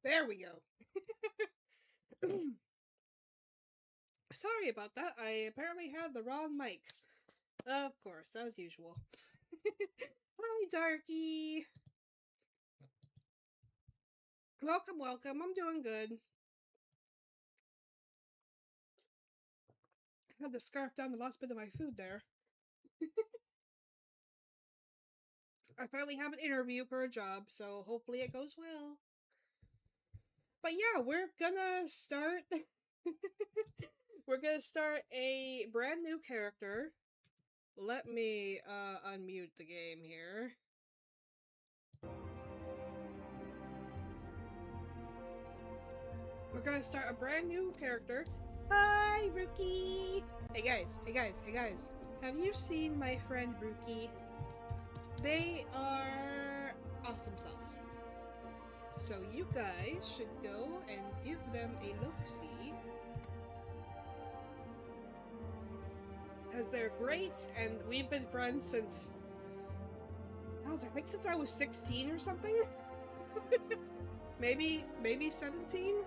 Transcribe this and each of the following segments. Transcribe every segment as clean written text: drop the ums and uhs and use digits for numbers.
There we go. Sorry about that. I apparently had the wrong mic. Of course, as usual. Hi, Darky. Welcome, welcome. I'm doing good. I had to scarf down the last bit of my food there. I finally have an interview for a job, so hopefully it goes well. But yeah, we're gonna start. We're gonna start a brand new character. Let me unmute the game here. We're gonna start a brand new character. Hi, Rookie! Hey guys, hey guys, hey guys. Have you seen my friend Rookie? They are awesome sauce. So you guys should go and give them a look-see. Because they're great, and we've been friends since... I think since I was 16 or something? maybe 17?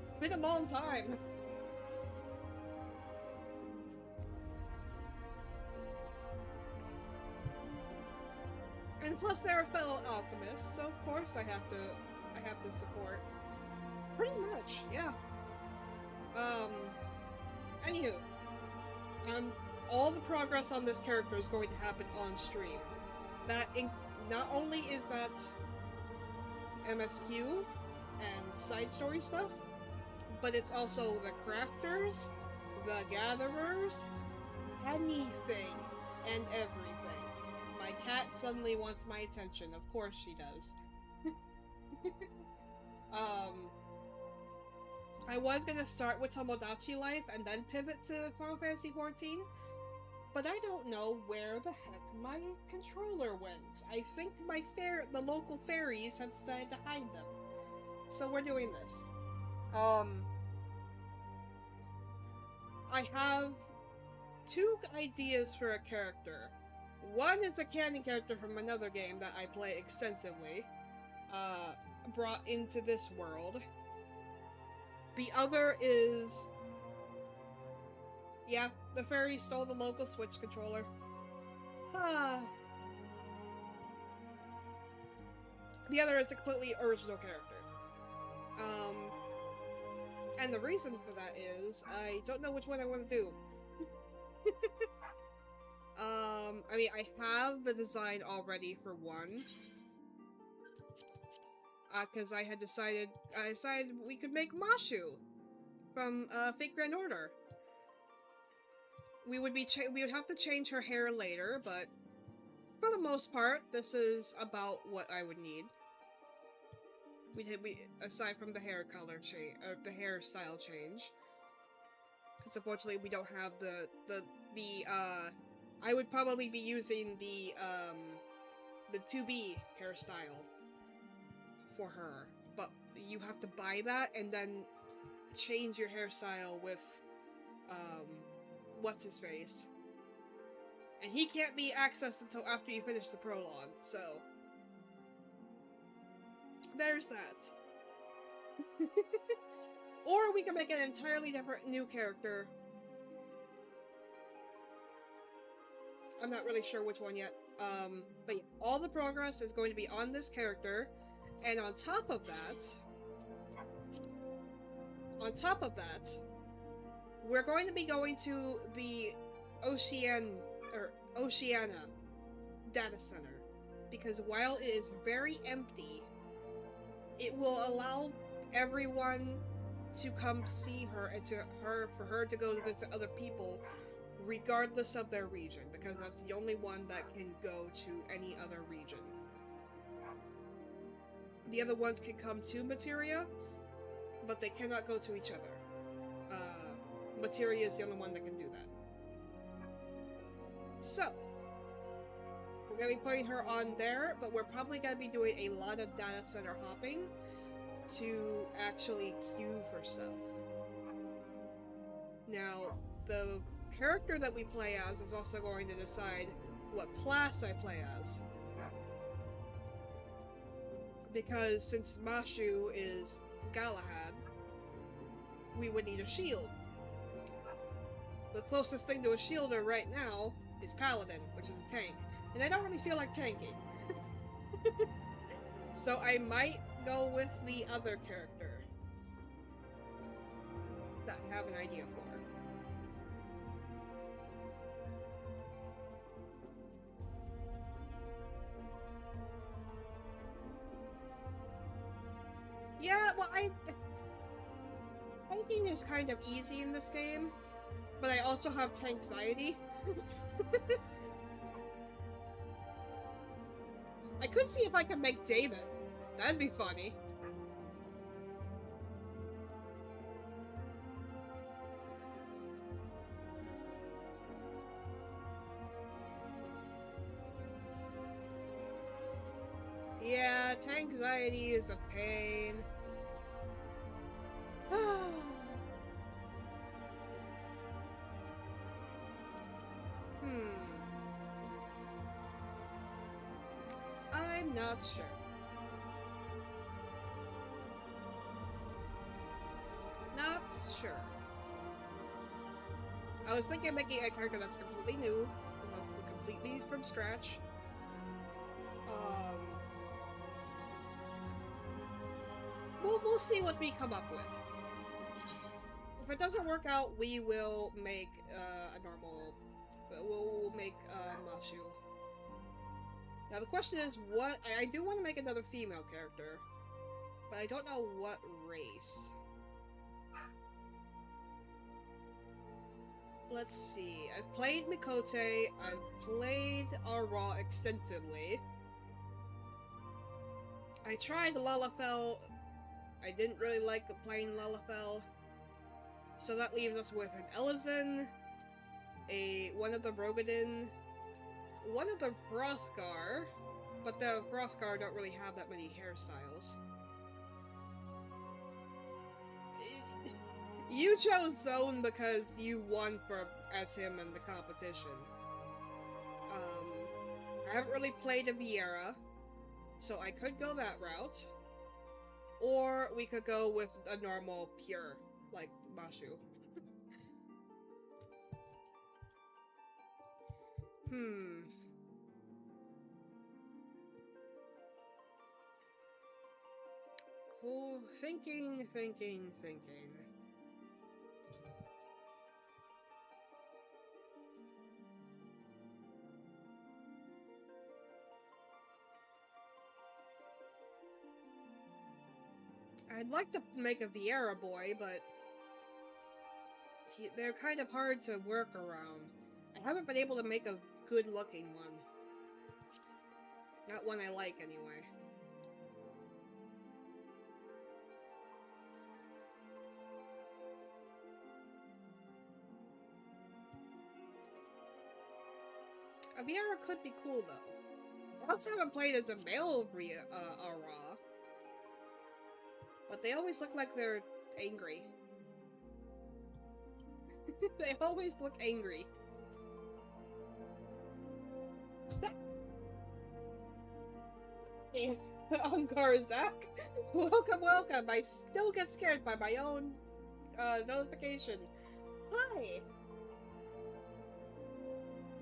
It's been a long time. And plus they're a fellow alchemist, so of course I have to support. Pretty much, yeah. Anywho. All the progress on this character is going to happen on stream. Not only is that MSQ and side story stuff, but it's also the crafters, the gatherers, anything and everything. My cat suddenly wants my attention. Of course she does. I was gonna start with Tomodachi Life and then pivot to Final Fantasy XIV, but I don't know where the heck my controller went. I think the local fairies have decided to hide them. So we're doing this. I have two ideas for a character. One is a canon character from another game that I play extensively, brought into this world. The other is... yeah, the fairy stole the local Switch controller. The other is a completely original character. And the reason for that is, I don't know which one I want to do. I mean, I have the design already for one. Because I decided we could make Mashu from Fate Grand Order. We would have to change her hair later, but for the most part, this is about what I would need. We aside from the hair color change, or the hairstyle change, because unfortunately we don't have the I would probably be using the 2B hairstyle for her, but you have to buy that and then change your hairstyle with what's his face, and he can't be accessed until after you finish the prologue, so there's that. Or we can make an entirely different new character. I'm not really sure which one yet. But yeah, all the progress is going to be on this character, and on top of that, we're going to be going to the Oceania data center, because while it is very empty, it will allow everyone to come see her and for her to go to visit other people regardless of their region, because that's the only one that can go to any other region. The other ones can come to Materia, but they cannot go to each other. Materia is the only one that can do that. So, we're going to be putting her on there, but we're probably going to be doing a lot of data center hopping to actually queue for stuff. Now, the character that we play as is also going to decide what class I play as. Because since Mashu is Galahad, we would need a shield. The closest thing to a shielder right now is Paladin, which is a tank. And I don't really feel like tanking. So I might go with the other character that I have an idea for. Yeah, well, tanking is kind of easy in this game, but I also have tank-anxiety. I could see if I could make David. That'd be funny. Yeah, tank-anxiety is a pain. I'm not sure. Not sure. I was thinking of making a character that's completely new, completely from scratch. We'll see what we come up with. If it doesn't work out, we will make a normal. We'll make Mashu. Now the question is, what I do want to make another female character, but I don't know what race. Let's see. I've played Mikote. I've played Aura extensively. I tried Lalafell. I didn't really like playing Lalafell. So that leaves us with an Elezen, one of the Rogadin, one of the Hrothgar, but the Hrothgar don't really have that many hairstyles. You chose Zone because you won as him in the competition. I haven't really played a Viera, so I could go that route. Or we could go with a normal pure, like Mashu. Cool. Thinking. I'd like to make a Viera boy, but they're kind of hard to work around. I haven't been able to make a good-looking one. Not one I like, anyway. A Viera could be cool, though. I also haven't played as a male Aura. But they always look like they're angry. They always look angry. Angarzak? Welcome! I still get scared by my own notification. Hi!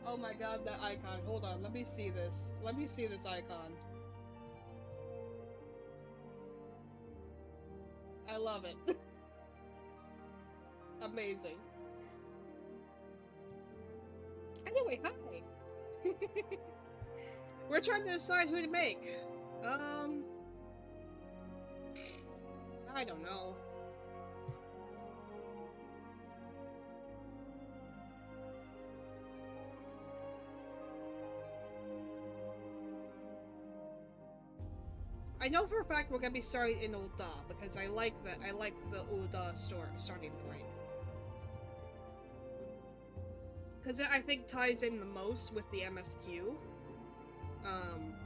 Oh my god, that icon. Hold on, let me see this. Let me see this icon. I love it. Amazing. Anyway, hi! We're trying to decide who to make. I don't know. I know for a fact we're gonna be starting in Ul'dah because I like the Ul'dah starting point. Because I think ties in the most with the MSQ.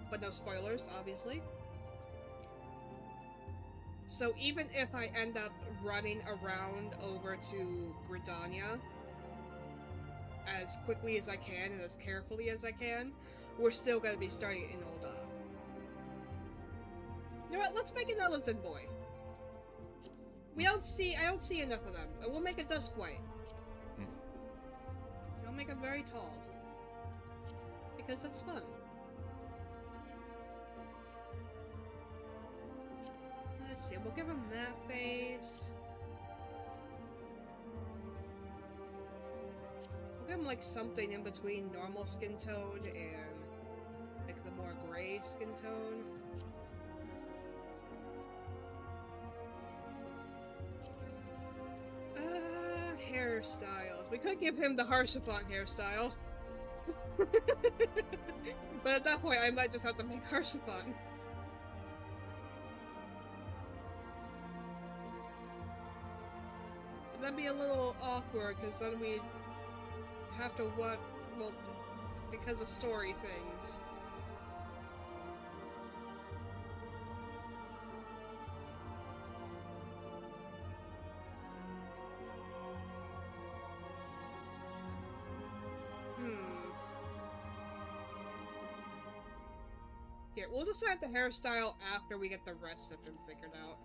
But no spoilers, obviously. So even if I end up running around over to Gridania as quickly as I can and as carefully as I can, we're still gonna be starting in Ul'dah. You know what? Let's make an Elezen boy. I don't see enough of them. We'll make a Dusk White. I'll make him very tall. Because it's fun. Let's see, we'll give him that face. We'll give him like something in between normal skin tone and like the more gray skin tone. Hairstyles. We could give him the Harshathon hairstyle. But at that point, I might just have to make Harshathon. That'd be a little awkward, because then we'd have to what? Well, because of story things. Here, we'll decide the hairstyle after we get the rest of him figured out.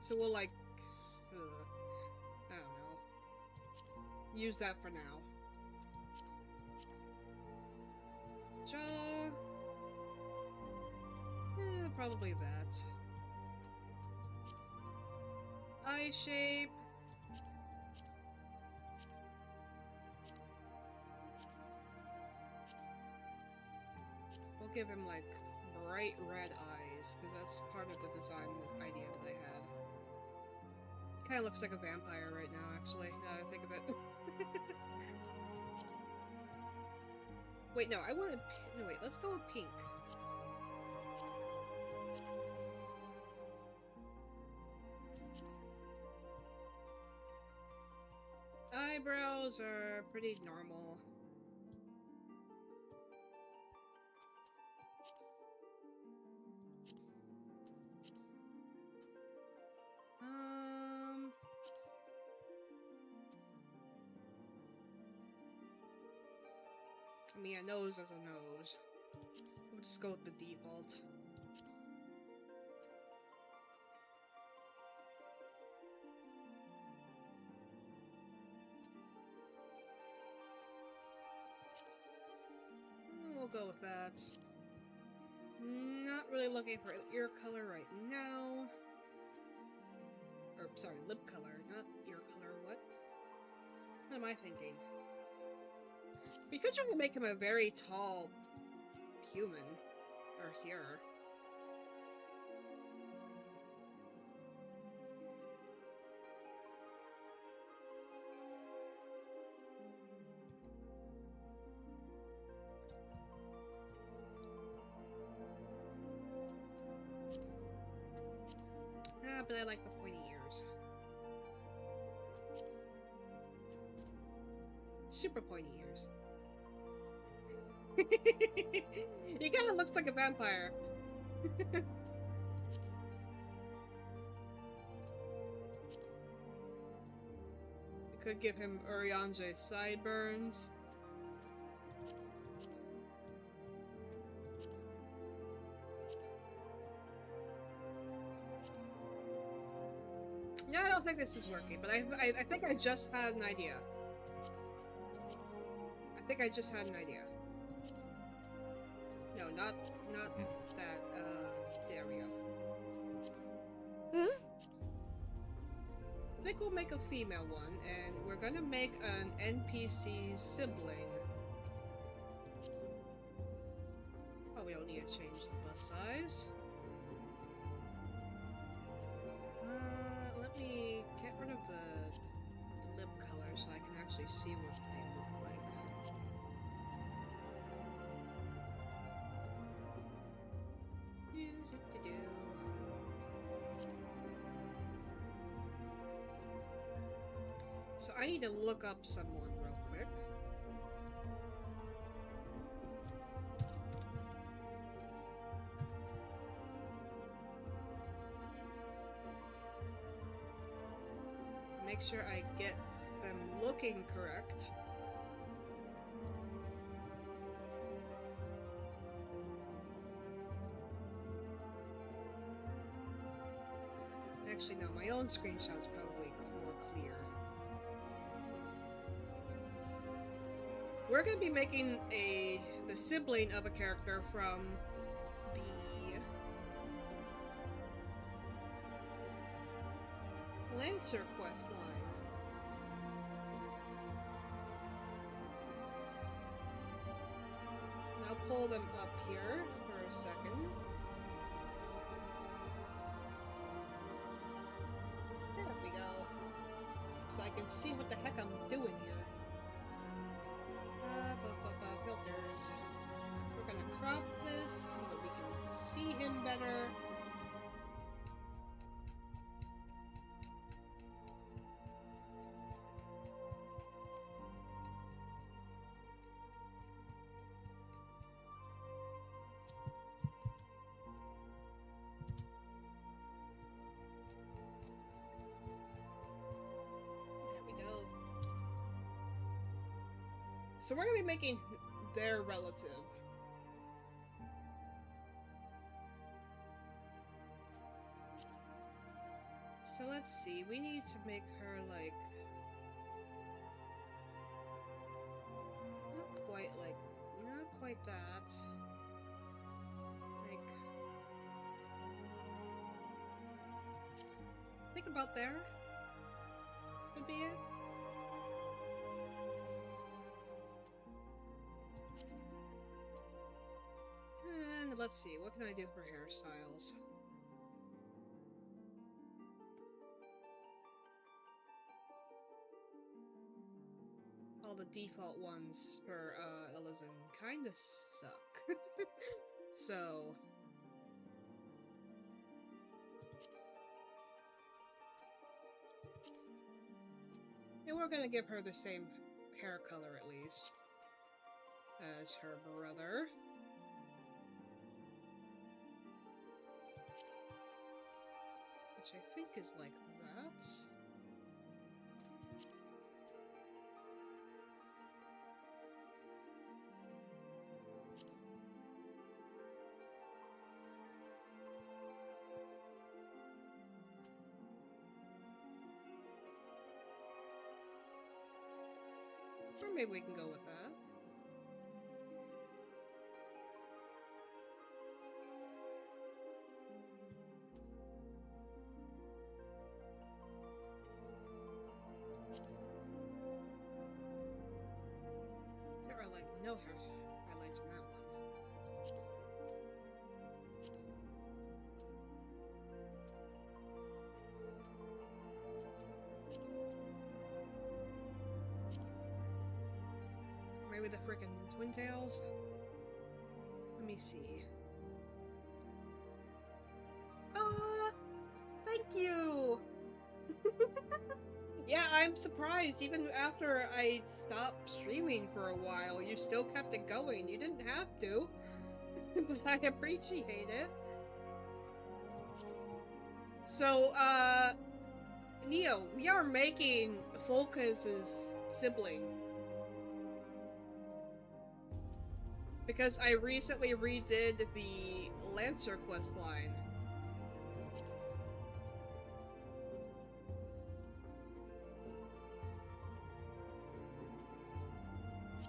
So we'll like, I don't know, use that for now. Jaw, probably that. Eye shape. We'll give him like bright red eyes, because that's part of the design idea that I had. Kind of looks like a vampire right now, actually, now that I think of it. Wait, no, I wanted... No, wait, let's go with pink. Eyebrows are pretty normal. I mean, a nose is a nose. We'll just go with the default. We'll go with that. Not really looking for ear color right now. Or, sorry, lip color, not ear color. What am I thinking? We could try to make him a very tall human. Or here. But I like the pointy ears. Super pointy ears. He kind of looks like a vampire. We could give him Urianger sideburns. No, I don't think this is working, but I think I just had an idea. I think I just had an idea. No, not that, there we go. I think we'll make a female one, and we're gonna make an NPC sibling. Probably don't need to change the bust size. Let me get rid of the lip color so I can actually see what they look like. So I need to look up someone real quick. Make sure I get them looking correct. Actually, no, my own screenshot's probably more clear. We're gonna be making the sibling of a character from the Lancer quest line. I'll pull them up here for a second. There we go. So I can see what the heck I'm doing here. Filters. We're gonna crop this so that we can see him better. So we're gonna be making their relative. So let's see, we need to make her like... not quite that. Like... I think about there would be it. And let's see, what can I do for hairstyles? All the default ones for Elysian kinda suck. So... and we're gonna give her the same hair color at least as her brother. Which I think is like that. Or maybe we can go with that. There are like no highlights in that one. Maybe the freaking twin tails? Let me see. Ah! Thank you! Yeah, I'm surprised. Even after I stopped streaming for a while, you still kept it going. You didn't have to. But I appreciate it. So, Neo, we are making Fulcus's sibling. Because I recently redid the Lancer quest line.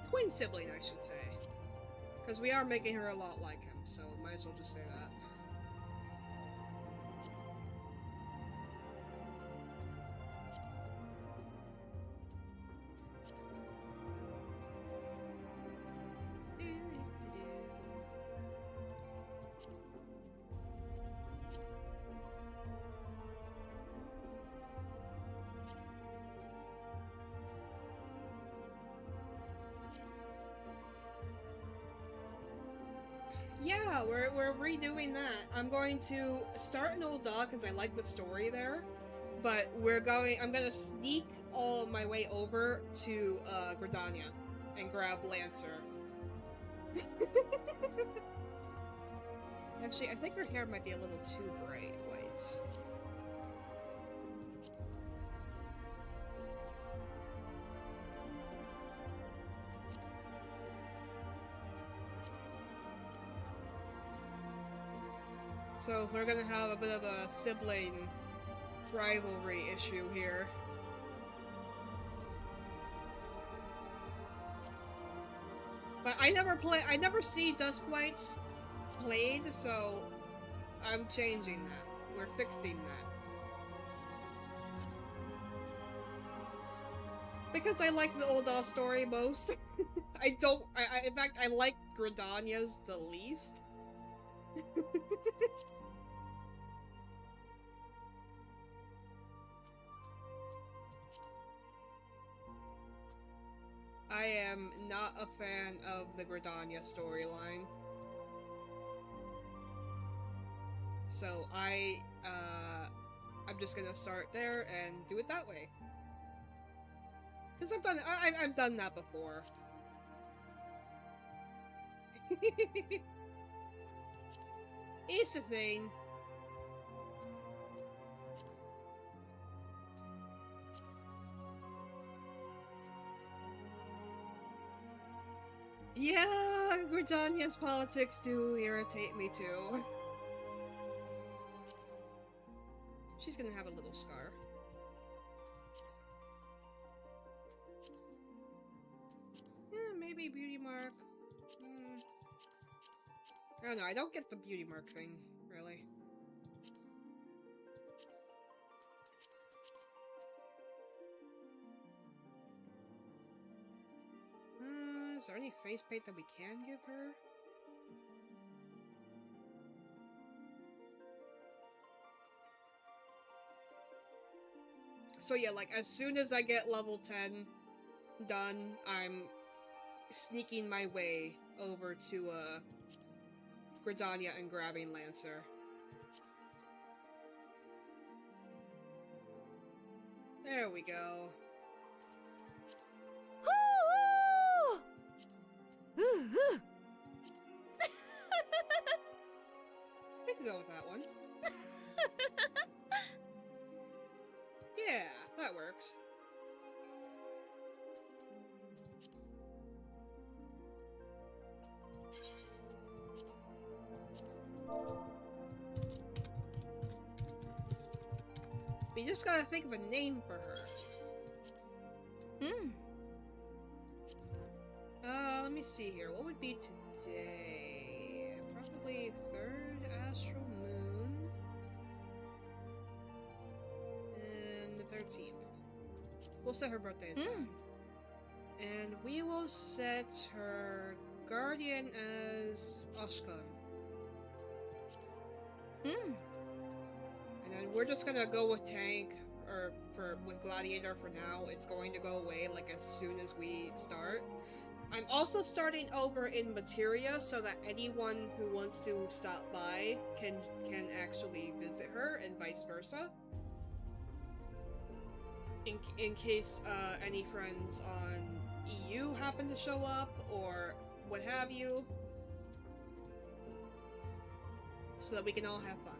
Twin sibling, I should say. Because we are making her a lot like him, so might as well just say that. Yeah, we're redoing that. I'm going to start in Old Dog because I like the story there, but I'm gonna sneak all my way over to Gridania and grab Lancer. Actually, I think her hair might be a little too bright white. So we're gonna have a bit of a sibling rivalry issue here. But I never see Duskwights played, so I'm changing that. We're fixing that. Because I like the Ul'dah story most. In fact, I like Gridania's the least. I am not a fan of the Gridania storyline. So I'm just gonna start there and do it that way. Cause I've done that before. It's the thing. Yeah, Gridania's politics do irritate me too. She's gonna have a little scar. Yeah, maybe beauty mark. I don't know, I don't get the beauty mark thing, really. Is there any face paint that we can give her? So yeah, like, as soon as I get level 10 done, I'm sneaking my way over to, Gridania and grabbing Lancer. There we go. We could go with that one. Yeah, that works. We just gotta think of a name for her. Let me see here. What would be today? Probably 3rd astral moon. And the 13th. We'll set her birthday as that. And we will set her guardian as Ashkan. And then we're just gonna go with tank, or with gladiator for now. It's going to go away like as soon as we start. I'm also starting over in materia so that anyone who wants to stop by can actually visit her, and vice versa. In case any friends on EU happen to show up or what have you, so that we can all have fun.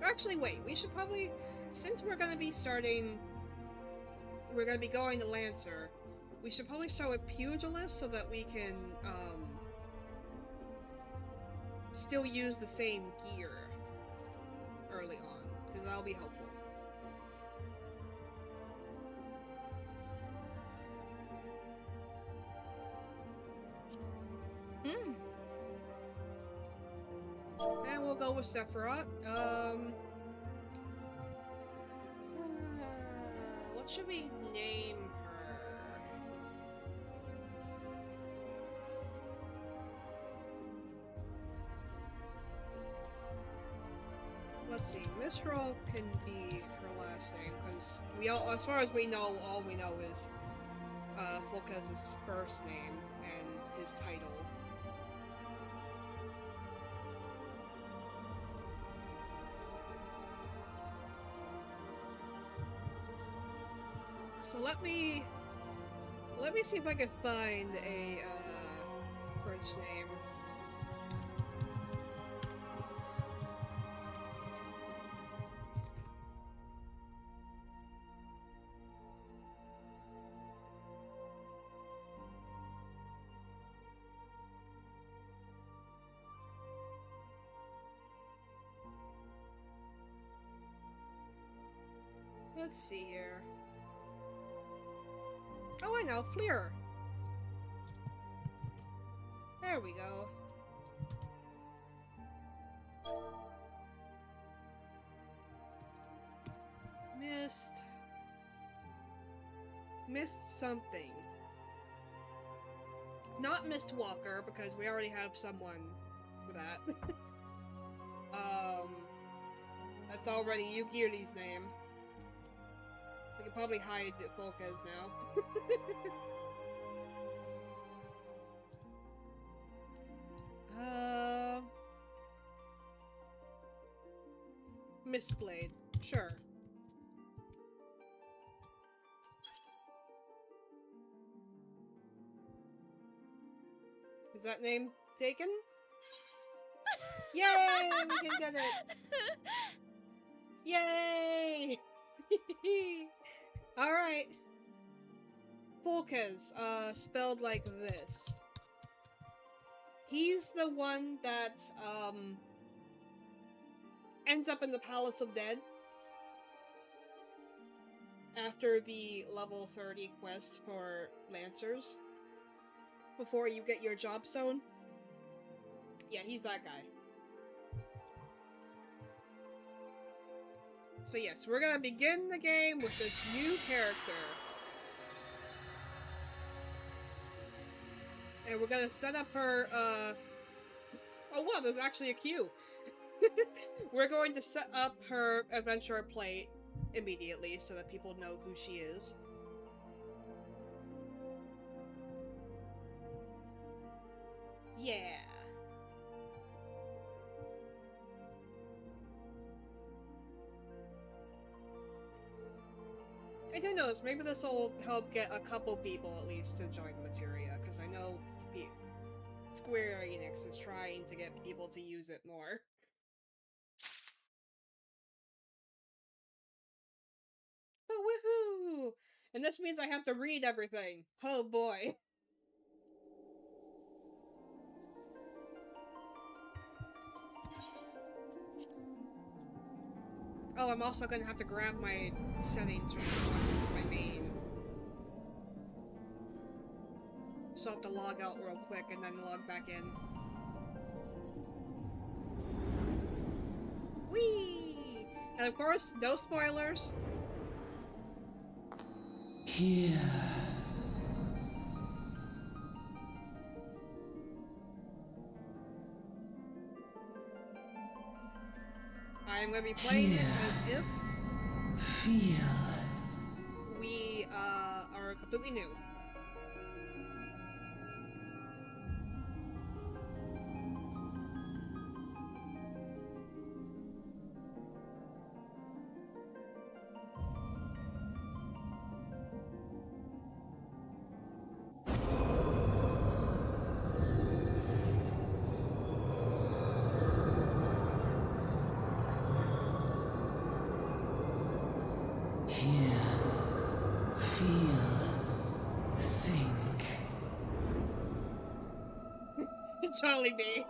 Actually, wait, we should probably, since we're gonna be going to Lancer, we should probably start with Pugilist so that we can, still use the same gear early on, because that'll be helpful. And we'll go with Sephiroth. What should we name her? Let's see, Mistral can be her last name, because as far as we know, all we know is Fulkez's first name and his title. So let me see if I can find a French name. Let's see here. Oh, I know, Fleer. There we go. Missed something. Not Mist Walker, because we already have someone for that. That's already Yukiri's name. We can probably hide Volkez now. Mistblade. Sure. Is that name taken? Yay! We can get it! Yay! Alright. Volkez, spelled like this. He's the one that, ends up in the Palace of Dead after the level 30 quest for Lancers. Before you get your job stone. Yeah, he's that guy. So yes, we're gonna begin the game with this new character. And we're gonna set up her, oh wow, there's actually a queue! We're going to set up her adventure plate immediately so that people know who she is. Yeah. I don't know, maybe this will help get a couple people at least to join Materia, because I know Square Enix is trying to get people to use it more. Oh, woohoo! And this means I have to read everything. Oh boy. Oh, I'm also gonna have to grab my settings from my main. So I have to log out real quick and then log back in. Whee! And of course, no spoilers. Here. I'm gonna be playing it as if Feel. we are completely new. Totally me.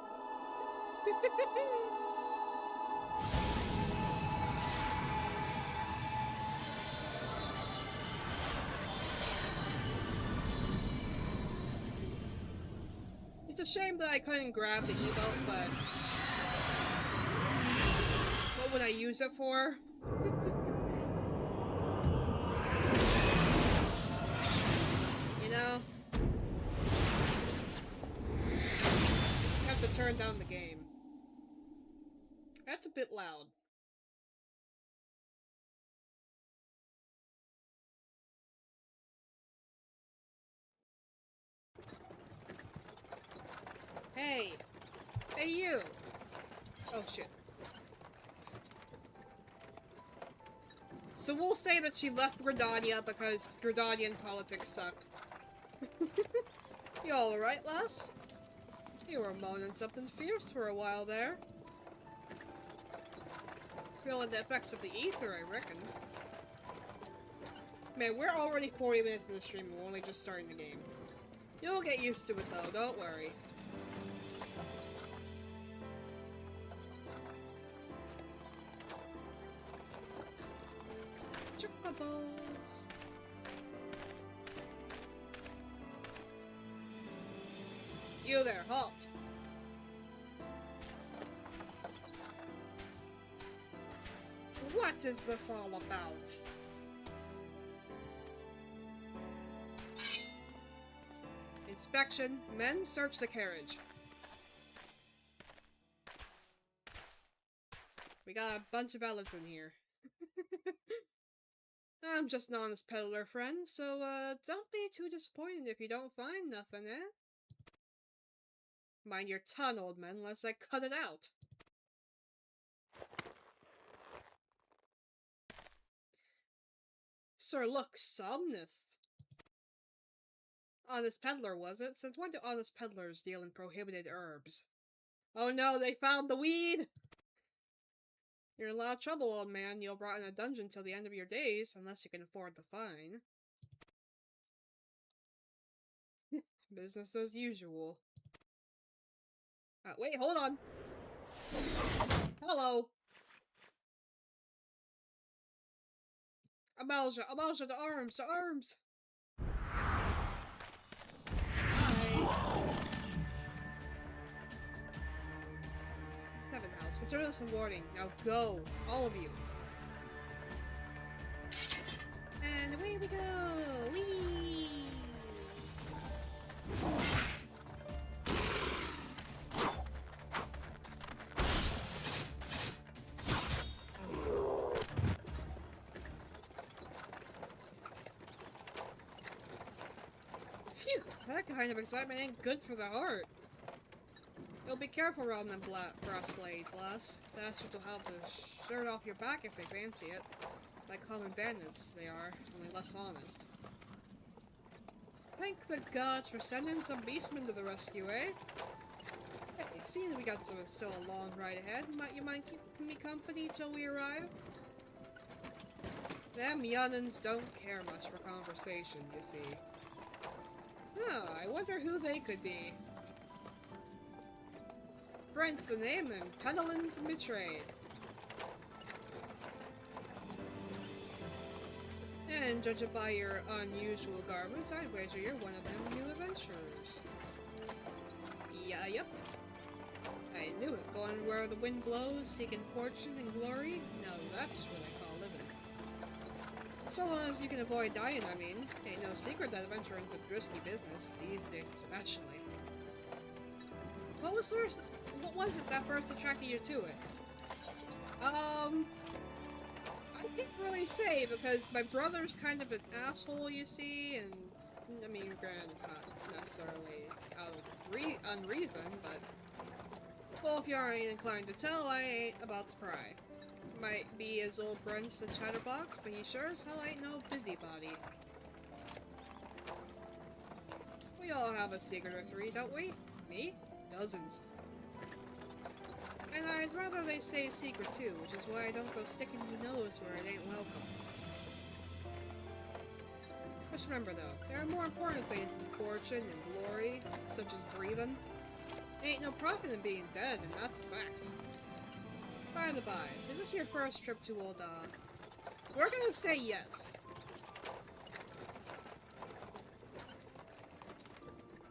It's a shame that I couldn't grab the emote, but what would I use it for? You know? To turn down the game. That's a bit loud. Hey! Hey you! Oh shit. So we'll say that she left Gridania because Gridanian politics suck. You alright, lass? You were moaning something fierce for a while there. Feeling the effects of the ether, I reckon. Man, we're already 40 minutes in the stream and we're only just starting the game. You'll get used to it though, don't worry. Bubbles! You there, halt! What is this all about? Inspection. Men, search the carriage. We got a bunch of Ellis in here. I'm just an honest peddler, friend, so, don't be too disappointed if you don't find nothing, eh? Mind your tongue, old man, unless I cut it out. Sir, look, somnus. Honest peddler, was it? Since when do honest peddlers deal in prohibited herbs? Oh no, they found the weed! You're in a lot of trouble, old man. You'll rot in a dungeon till the end of your days, unless you can afford the fine. Business as usual. Wait, hold on! Hello! Amalja, Amalja, to arms, to arms! Hi! Heaven House, consider this a warning. Now go! All of you! And away we go! Whee! Phew! That kind of excitement ain't good for the heart. You'll be careful around them brass blades, lass. Bastards will have the shirt off your back if they fancy it. Like common bandits, they are, only less honest. Thank the gods for sending some beastmen to the rescue, eh? Hey, seeing we got still a long ride ahead, might you mind keeping me company till we arrive? Them young'uns don't care much for conversation, you see. Huh, I wonder who they could be. Brent's the name, and Peddlin's the trade. And judging by your unusual garments, I'd wager you're one of them new adventurers. Yeah, yep. I knew it. Going where the wind blows, seeking fortune and glory? No, that's what I call living. So long as you can avoid dying, I mean. Ain't no secret that adventuring's a risky business, these days especially. What was it that first attracted you to it? I can't really say, because my brother's kind of an asshole, you see, and, I mean, granted, it's not necessarily out of unreason, but, well, if you aren't inclined to tell, I ain't about to pry. Might be his old Brents and Chatterbox, but he sure as hell ain't no busybody. We all have a secret or three, don't we? Me? Dozens. And I'd rather they stay a secret too, which is why I don't go sticking my nose where it ain't welcome. Just remember though, there are more important things than fortune and glory, such as breathing. Ain't no profit in being dead, and that's a fact. By the by, is this your first trip to Old We're gonna say yes.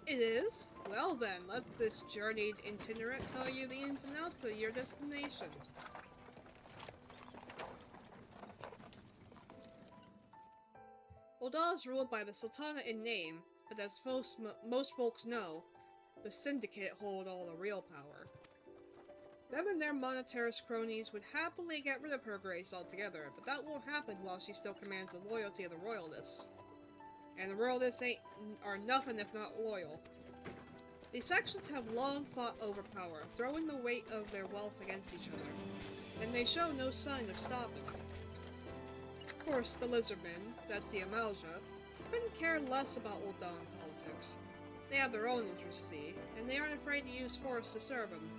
It is? Well then, let this journeyed itinerant tell you the ins and outs of your destination. Ul'dah is ruled by the Sultana in name, but as most folks know, the Syndicate hold all the real power. Them and their monetarist cronies would happily get rid of her grace altogether, but that won't happen while she still commands the loyalty of the Royalists. And the Royalists are nothing if not loyal. These factions have long fought over power, throwing the weight of their wealth against each other, and they show no sign of stopping. Of course, the Lizardmen, that's the Amalja, couldn't care less about Ul'dah politics. They have their own interests, see, and they aren't afraid to use force to serve them.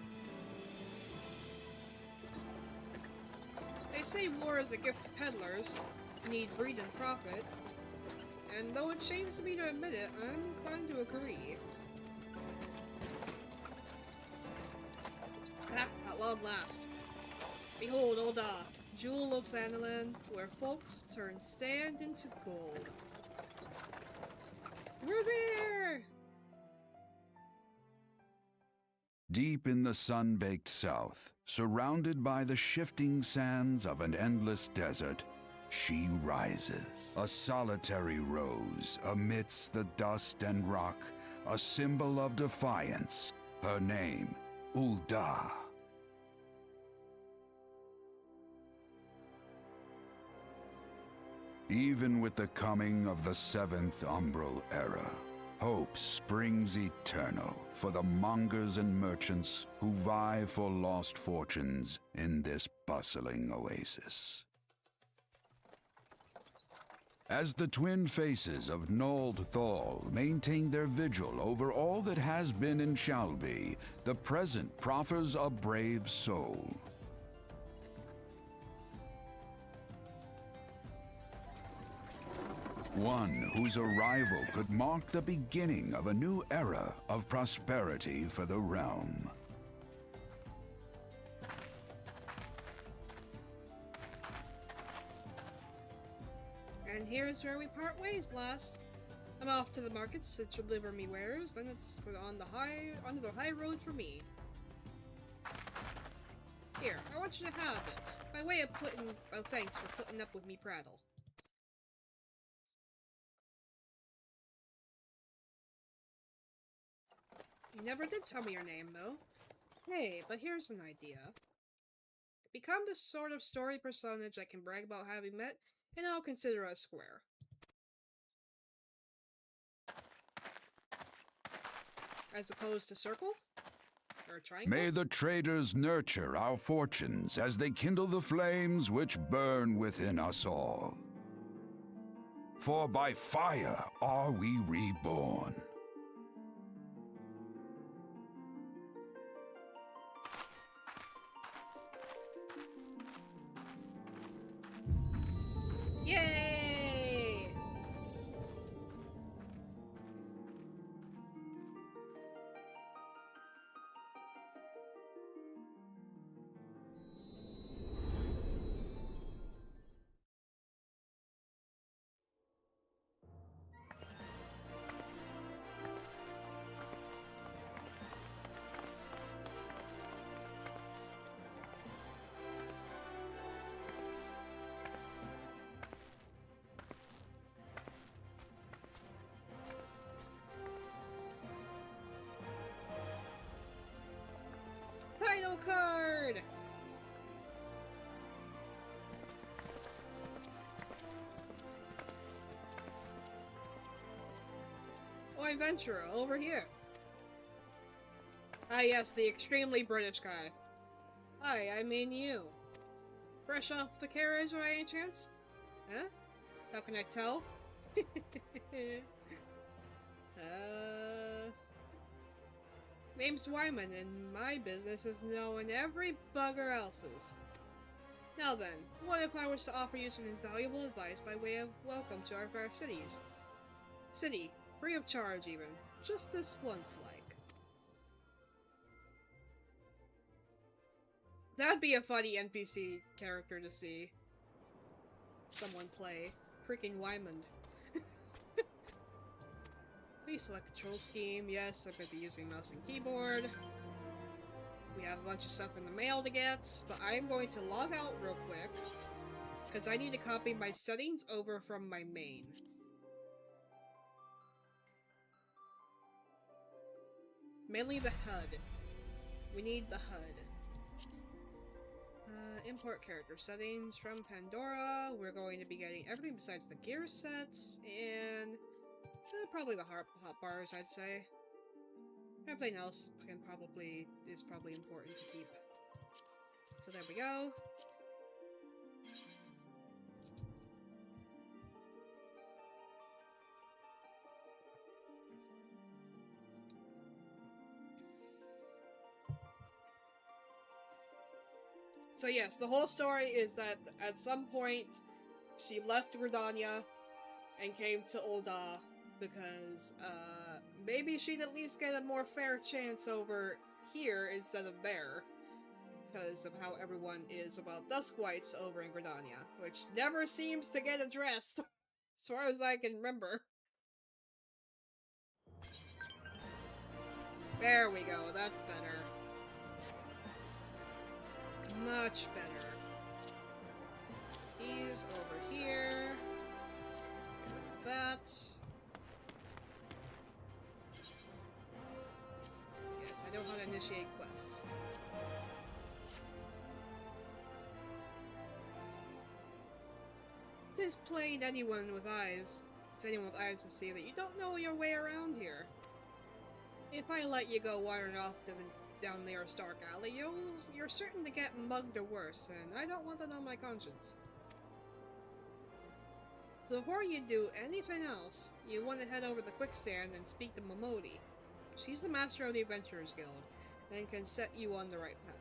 They say war is a gift to peddlers, need greed and profit, and though it shames me to admit it, I'm inclined to agree. Ah, at long last. Behold, Oda, jewel of Thanalan, where folks turn sand into gold. We're there! Deep in the sun-baked south, surrounded by the shifting sands of an endless desert, she rises. A solitary rose amidst the dust and rock, a symbol of defiance. Her name, Ul'dah. Even with the coming of the seventh umbral era, hope springs eternal for the mongers and merchants who vie for lost fortunes in this bustling oasis. As the twin faces of Nold Thal maintain their vigil over all that has been and shall be, the present proffers a brave soul. One whose arrival could mark the beginning of a new era of prosperity for the realm. And here's where we part ways, lass. I'm off to the markets to deliver me wares, then it's on the high road for me. Here, I want you to have this, by way of thanks for putting up with me prattle. You never did tell me your name, though. Hey, but here's an idea. Become the sort of story personage I can brag about having met, and I'll consider us square. As opposed to circle? Or triangle? May the traders nurture our fortunes as they kindle the flames which burn within us all. For by fire are we reborn. Yay! Title card! Oi, Ventura, over here. Ah yes, the extremely British guy. Hi, I mean you. Fresh off the carriage by any chance? Huh? How can I tell? Name's Wyman, and my business is knowing every bugger else's. Now then, what if I was to offer you some invaluable advice by way of welcome to our fair city, free of charge even, just this once like. That'd be a funny NPC character to see someone play. Freaking Wyman. Please select control scheme. Yes, I'm going to be using mouse and keyboard. We have a bunch of stuff in the mail to get, but I'm going to log out real quick because I need to copy my settings over from my main. Mainly the HUD. We need the HUD. Import character settings from Pandora. We're going to be getting everything besides the gear sets and probably the hot bars, I'd say. Everything else is probably important to keep. So there we go. So yes, the whole story is that at some point she left Gridania and came to Ul'dah because maybe she'd at least get a more fair chance over here instead of there. because of how everyone is about Duskwights over in Gridania, which never seems to get addressed, as far as I can remember. There we go, that's better. Much better. These over here. That. Yes, I know how to initiate quests. It is plain anyone with eyes to see that you don't know your way around here. If I let you go wandering off to down there Stark Alley, you're certain to get mugged or worse, and I don't want that on my conscience. So before you do anything else, you want to head over to the Quicksand and speak to Momodi. She's the master of the Adventurers Guild, and can set you on the right path.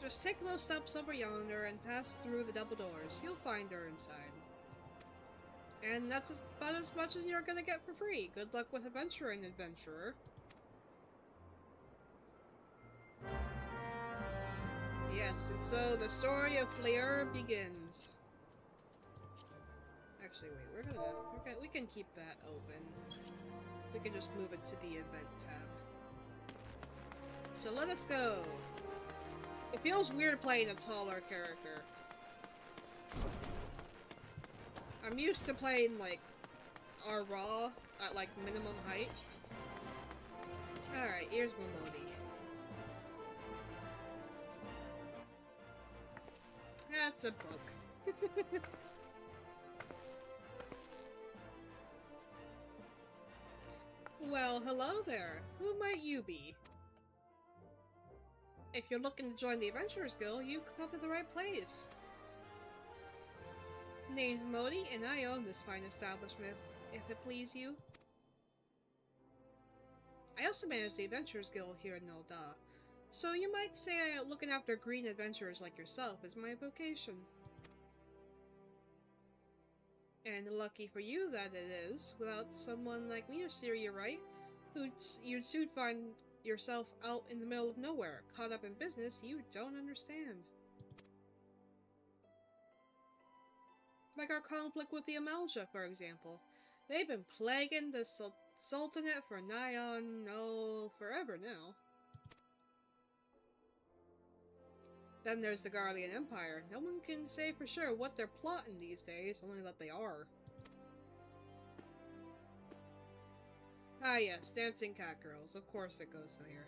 Just take those steps over yonder and pass through the double doors. You'll find her inside. And that's about as much as you're gonna get for free. Good luck with adventuring, adventurer. Yes, and so the story of Flair begins. Actually, wait, we can keep that open. We can just move it to the event tab. So let us go. It feels weird playing a taller character. I'm used to playing, like, our raw at, like, minimum height. Alright, here's Momodi. That's a book. Well, hello there. Who might you be? If you're looking to join the Adventurers Guild, you've come to the right place. Named Modi, and I own this fine establishment, if it please you. I also manage the Adventurers Guild here in Nolda, so you might say looking after green adventurers like yourself is my vocation. And lucky for you that it is. Without someone like me to steer you right, you'd soon find yourself out in the middle of nowhere, caught up in business you don't understand. Like our conflict with the Amalja, for example. They've been plaguing the Sultanate for nigh on, forever now. Then there's the Garlean Empire. No one can say for sure what they're plotting these days, only that they are. Ah yes, dancing cat girls. Of course it goes there.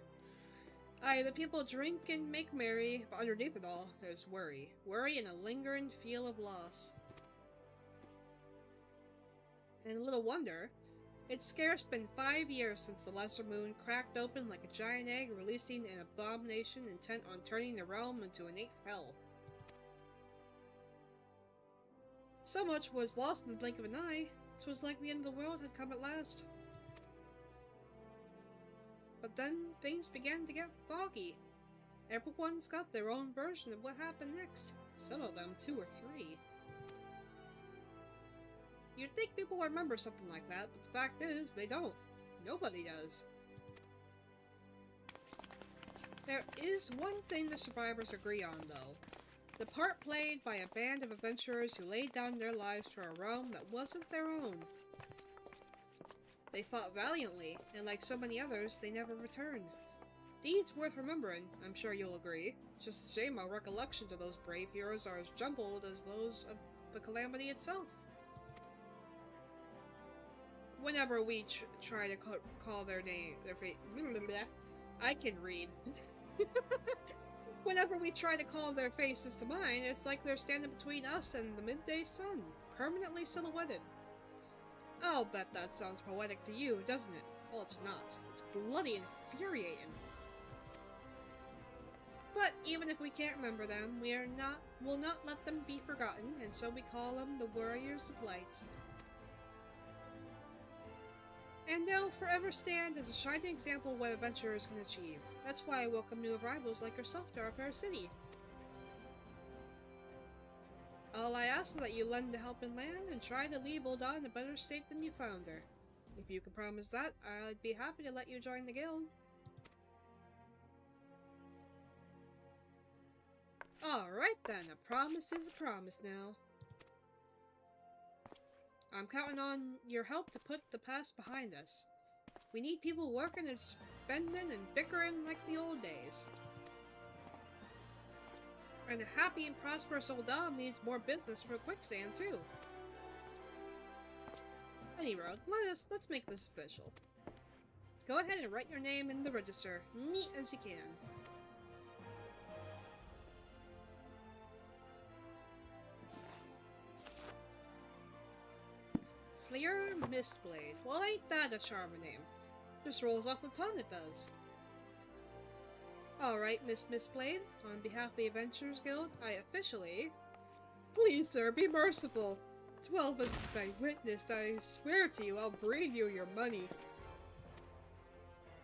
Aye, the people drink and make merry, but underneath it all, there's worry. Worry and a lingering feel of loss. And little wonder, it's scarce been 5 years since the Lesser Moon cracked open like a giant egg, releasing an abomination intent on turning the realm into an eighth hell. So much was lost in the blink of an eye, 'twas like the end of the world had come at last. But then things began to get foggy. Everyone's got their own version of what happened next. Some of them 2 or 3. You'd think people would remember something like that, but the fact is, they don't. Nobody does. There is one thing the survivors agree on, though. The part played by a band of adventurers who laid down their lives for a realm that wasn't their own. They fought valiantly, and like so many others, they never returned. Deeds worth remembering, I'm sure you'll agree. It's just a shame our recollection to those brave heroes are as jumbled as those of the Calamity itself. Whenever we try to call their fate, I can read. Whenever we try to call their faces to mind, it's like they're standing between us and the midday sun, permanently silhouetted. I'll bet that sounds poetic to you, doesn't it? Well, it's not. It's bloody infuriating. But even if we can't remember them, we'll not let them be forgotten, and so we call them the Warriors of Light. And they'll forever stand as a shining example of what adventurers can achieve. That's why I welcome new arrivals like yourself to our fair city. All I ask is that you lend a helping hand and try to leave Ul'dah in a better state than you found her. If you can promise that, I'd be happy to let you join the guild. Alright then, a promise is a promise now. I'm counting on your help to put the past behind us. We need people working and spending and bickering like the old days. And a happy and prosperous old dog means more business for Quicksand too. Anyway, let's make this official. Go ahead and write your name in the register, neat as you can. Fleer Mistblade. Well, ain't that a charming name? Just rolls off the tongue, it does. Alright, Miss Mistblade, on behalf of the Adventurers Guild, I officially... Please, sir, be merciful. 12 as I witnessed, I swear to you, I'll bring you your money.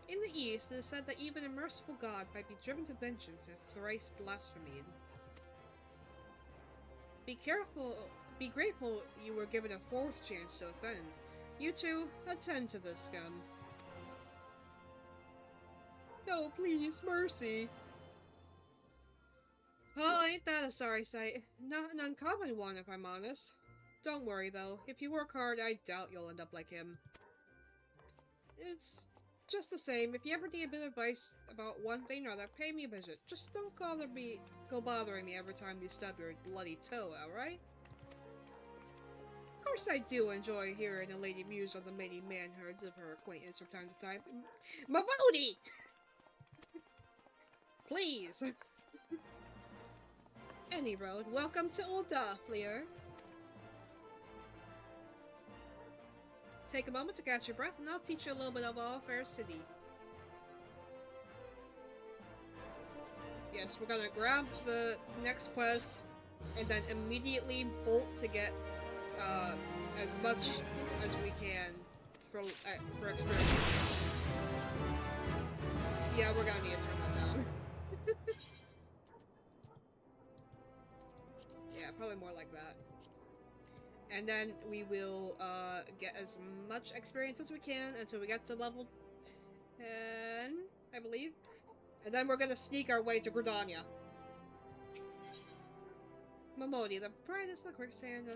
In the East, it is said that even a merciful god might be driven to vengeance if thrice blasphemed. Be grateful you were given a fourth chance to offend. You two, attend to this scum. No, please, mercy. Oh, ain't that a sorry sight? Not an uncommon one, if I'm honest. Don't worry, though. If you work hard, I doubt you'll end up like him. It's just the same. If you ever need a bit of advice about one thing or another, pay me a visit. Just don't go bothering me every time you stub your bloody toe, alright? Of course I do enjoy hearing a lady muse on the many manhoods of her acquaintance from time to time. Mavodi! Please! Any road. Welcome to Old Fleer. Take a moment to catch your breath, and I'll teach you a little bit of All Fair City. Yes, we're gonna grab the next quest, and then immediately bolt to get as much as we can for experience. Yeah, we're gonna need to turn that down. Yeah, probably more like that. And then we will get as much experience as we can until we get to level 10, I believe. And then we're gonna sneak our way to Gridania. Momodi, the brightest of the quicksand.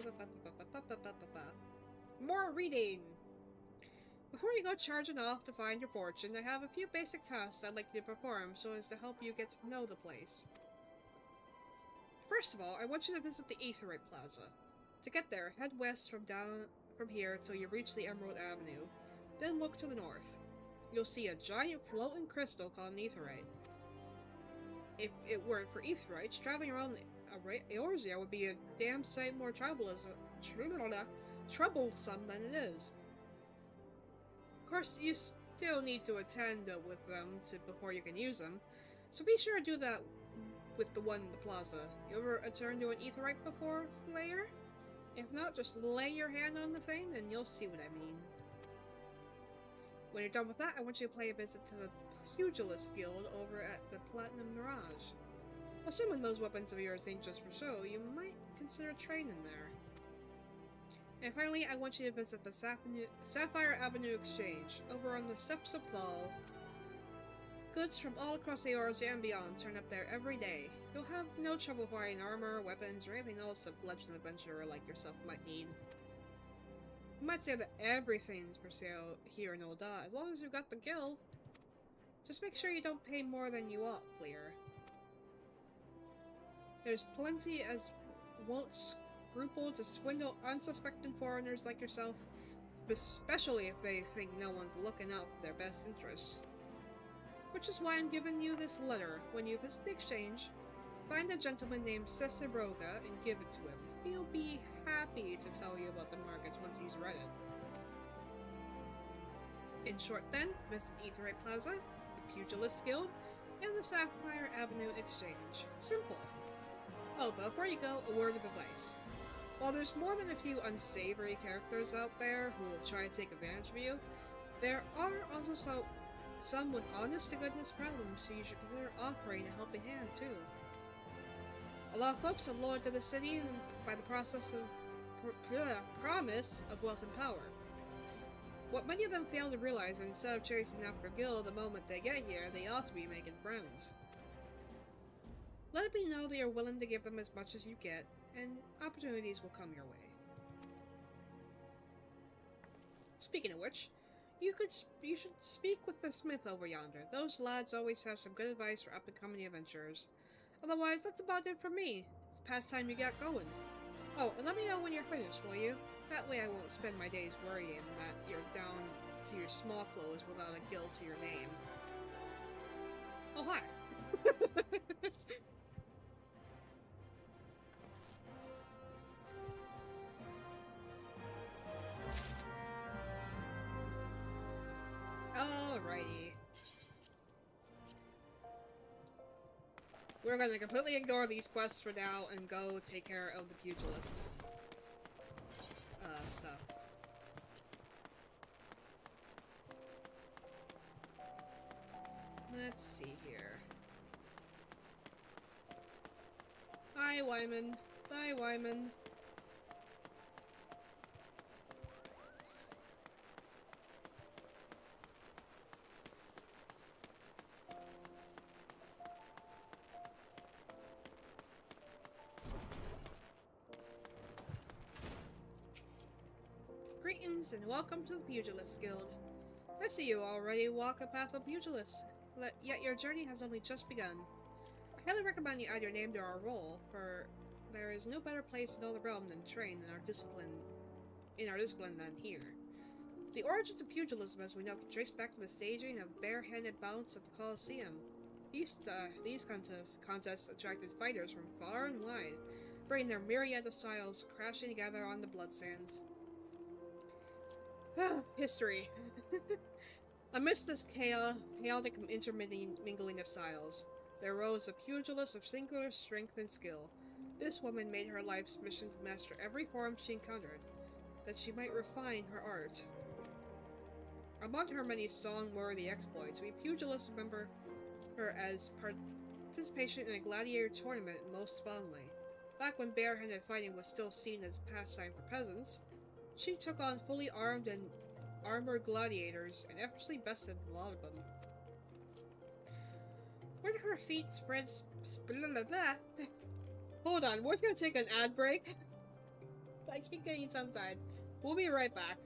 More reading! Before you go charging off to find your fortune, I have a few basic tasks I'd like you to perform so as to help you get to know the place. First of all, I want you to visit the Aetherite Plaza. To get there, head west from here till you reach the Emerald Avenue. Then look to the north. You'll see a giant floating crystal called an Aetherite. If it weren't for Aetherites, traveling around Eorzea would be a damn sight more troublesome than it is. Of course, you still need to attend with them before you can use them, so be sure to do that with the one in the plaza. You ever attend to an Aetherite before, Flayer? If not, just lay your hand on the thing and you'll see what I mean. When you're done with that, I want you to pay a visit to the Pugilist Guild over at the Platinum Mirage. Assuming those weapons of yours ain't just for show, you might consider training there. And finally, I want you to visit the Sapphire Avenue Exchange, over on the steps of Thal. Goods from all across the Eorzea and beyond turn up there every day. You'll have no trouble finding armor, weapons, or anything else a legend adventurer like yourself might need. You might say that everything's for sale here in Ul'dah, as long as you've got the guild. Just make sure you don't pay more than you ought, Fleer. There's plenty as won't scruple to swindle unsuspecting foreigners like yourself, especially if they think no one's looking out for their best interests. Which is why I'm giving you this letter. When you visit the exchange, find a gentleman named Ceciroga and give it to him. He'll be happy to tell you about the markets once he's read it. In short then, visit Aetherite Plaza, the Pugilist Guild, and the Sapphire Avenue Exchange. Simple. Oh, but before you go, a word of advice. While there's more than a few unsavory characters out there who will try to take advantage of you, there are also some with honest-to-goodness problems who you should consider offering a helping hand, too. A lot of folks are lured to the city by the promise of wealth and power. What many of them fail to realize is instead of chasing after Gil the moment they get here, they ought to be making friends. Let it be known that you're willing to give them as much as you get, and opportunities will come your way. Speaking of which, you should speak with the smith over yonder. Those lads always have some good advice for up-and-coming adventurers. Otherwise, that's about it for me. It's past time you get going. Oh, and let me know when you're finished, will you? That way I won't spend my days worrying that you're down to your small clothes without a Gil to your name. Oh, hi! Alrighty. We're gonna completely ignore these quests for now and go take care of the pugilist stuff. Let's see here. Hi, Wyman. Bye, Wyman. Greetings and welcome to the Pugilist Guild. I see you already walk a path of pugilists, yet your journey has only just begun. I highly recommend you add your name to our roll, for there is no better place in all the realm than train in our discipline than here. The origins of pugilism, as we know, can trace back to the staging of bare-handed bouts at the Colosseum. These contests attracted fighters from far and wide, bringing their myriad of styles crashing together on the blood sands. History. Amidst this chaotic intermingling of styles, there rose a pugilist of singular strength and skill. This woman made her life's mission to master every form she encountered, that she might refine her art. Among her many song-worthy exploits, we pugilists remember her as participation in a gladiator tournament most fondly. Back when barehanded fighting was still seen as a pastime for peasants, she took on fully armed and armored gladiators and effortlessly bested a lot of them. When her feet spread Hold on, we're gonna take an ad break. I keep getting tongue-tied. We'll be right back.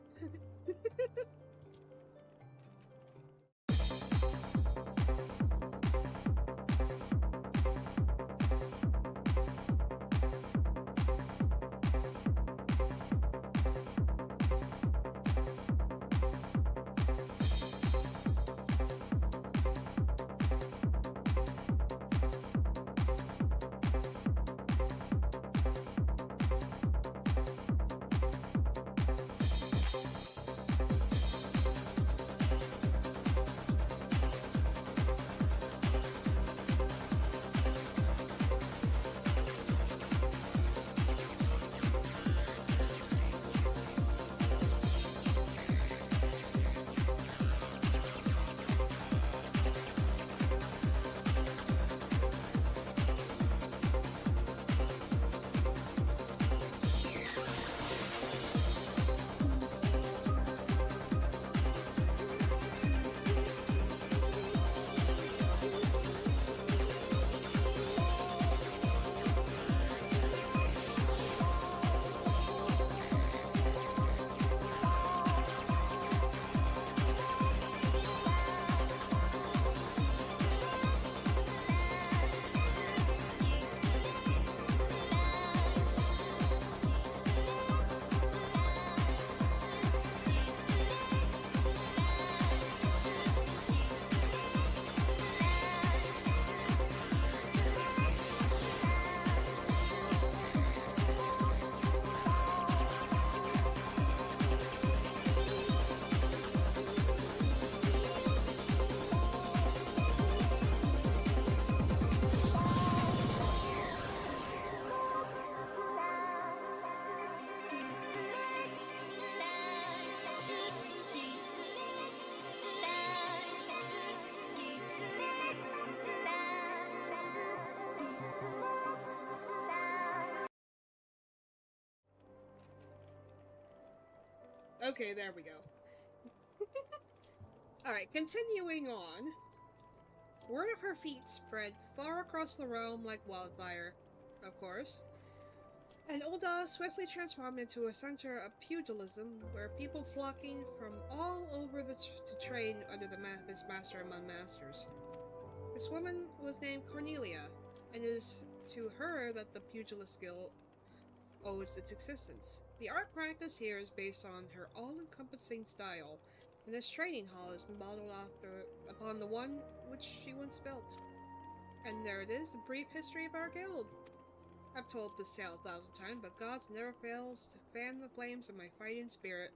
Okay, there we go. Alright, continuing on. Word of her feat spread far across the realm like wildfire, of course. And Ul'dah swiftly transformed into a center of pugilism, where people flocking from all over to train under this master among masters. This woman was named Cornelia, and it is to her that the pugilist skill owes its existence. The art practice here is based on her all-encompassing style, and this training hall is modeled upon the one which she once built. And there it is, the brief history of our guild. I've told this tale 1,000 times, but gods never fails to fan the flames of my fighting spirit.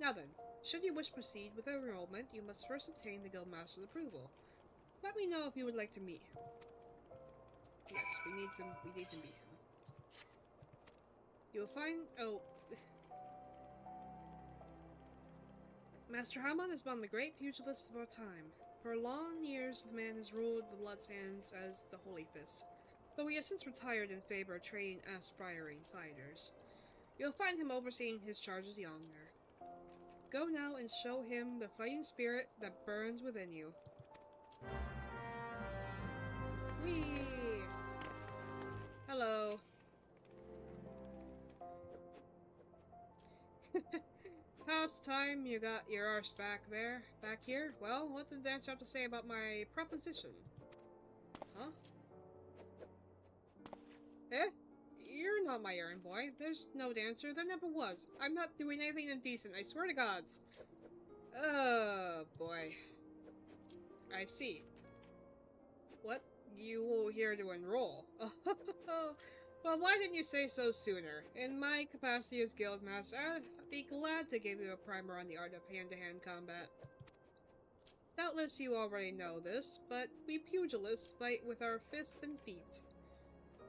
Now then, should you wish to proceed with enrollment, you must first obtain the guildmaster's approval. Let me know if you would like to meet him. Yes, we need to meet him. You'll find Master Hamon has been the great pugilist of our time. For long years, the man has ruled the Bloodsands as the Holy Fist, though he has since retired in favor of training aspiring fighters. You'll find him overseeing his charges yonder. Go now and show him the fighting spirit that burns within you. Whee! Hello. Past time you got your arse back here. Well, what did the dancer have to say about my proposition? Huh? Eh? You're not my errand boy. There's no dancer. There never was. I'm not doing anything indecent, I swear to gods. Oh, boy. I see. What? You were here to enroll. Well, why didn't you say so sooner? In my capacity as guildmaster, I'd be glad to give you a primer on the art of hand-to-hand combat. Doubtless you already know this, but we pugilists fight with our fists and feet.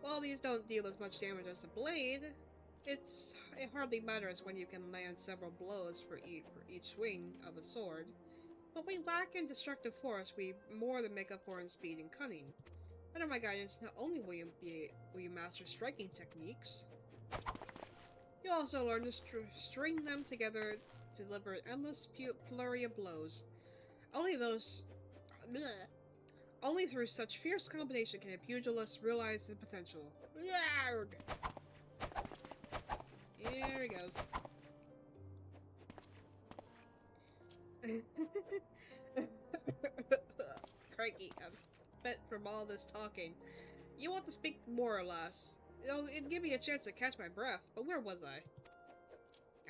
While these don't deal as much damage as a blade, it hardly matters when you can land several blows for each swing of a sword. But we lack in destructive force, we more than make up for in speed and cunning. Under my guidance, not only will you master striking techniques, you'll also learn to string them together to deliver an endless flurry of blows. Only through such fierce combination can a pugilist realize his potential. Here he goes. Crikey, I'm spent from all this talking. You want to speak more or less. It'd give me a chance to catch my breath, but where was I?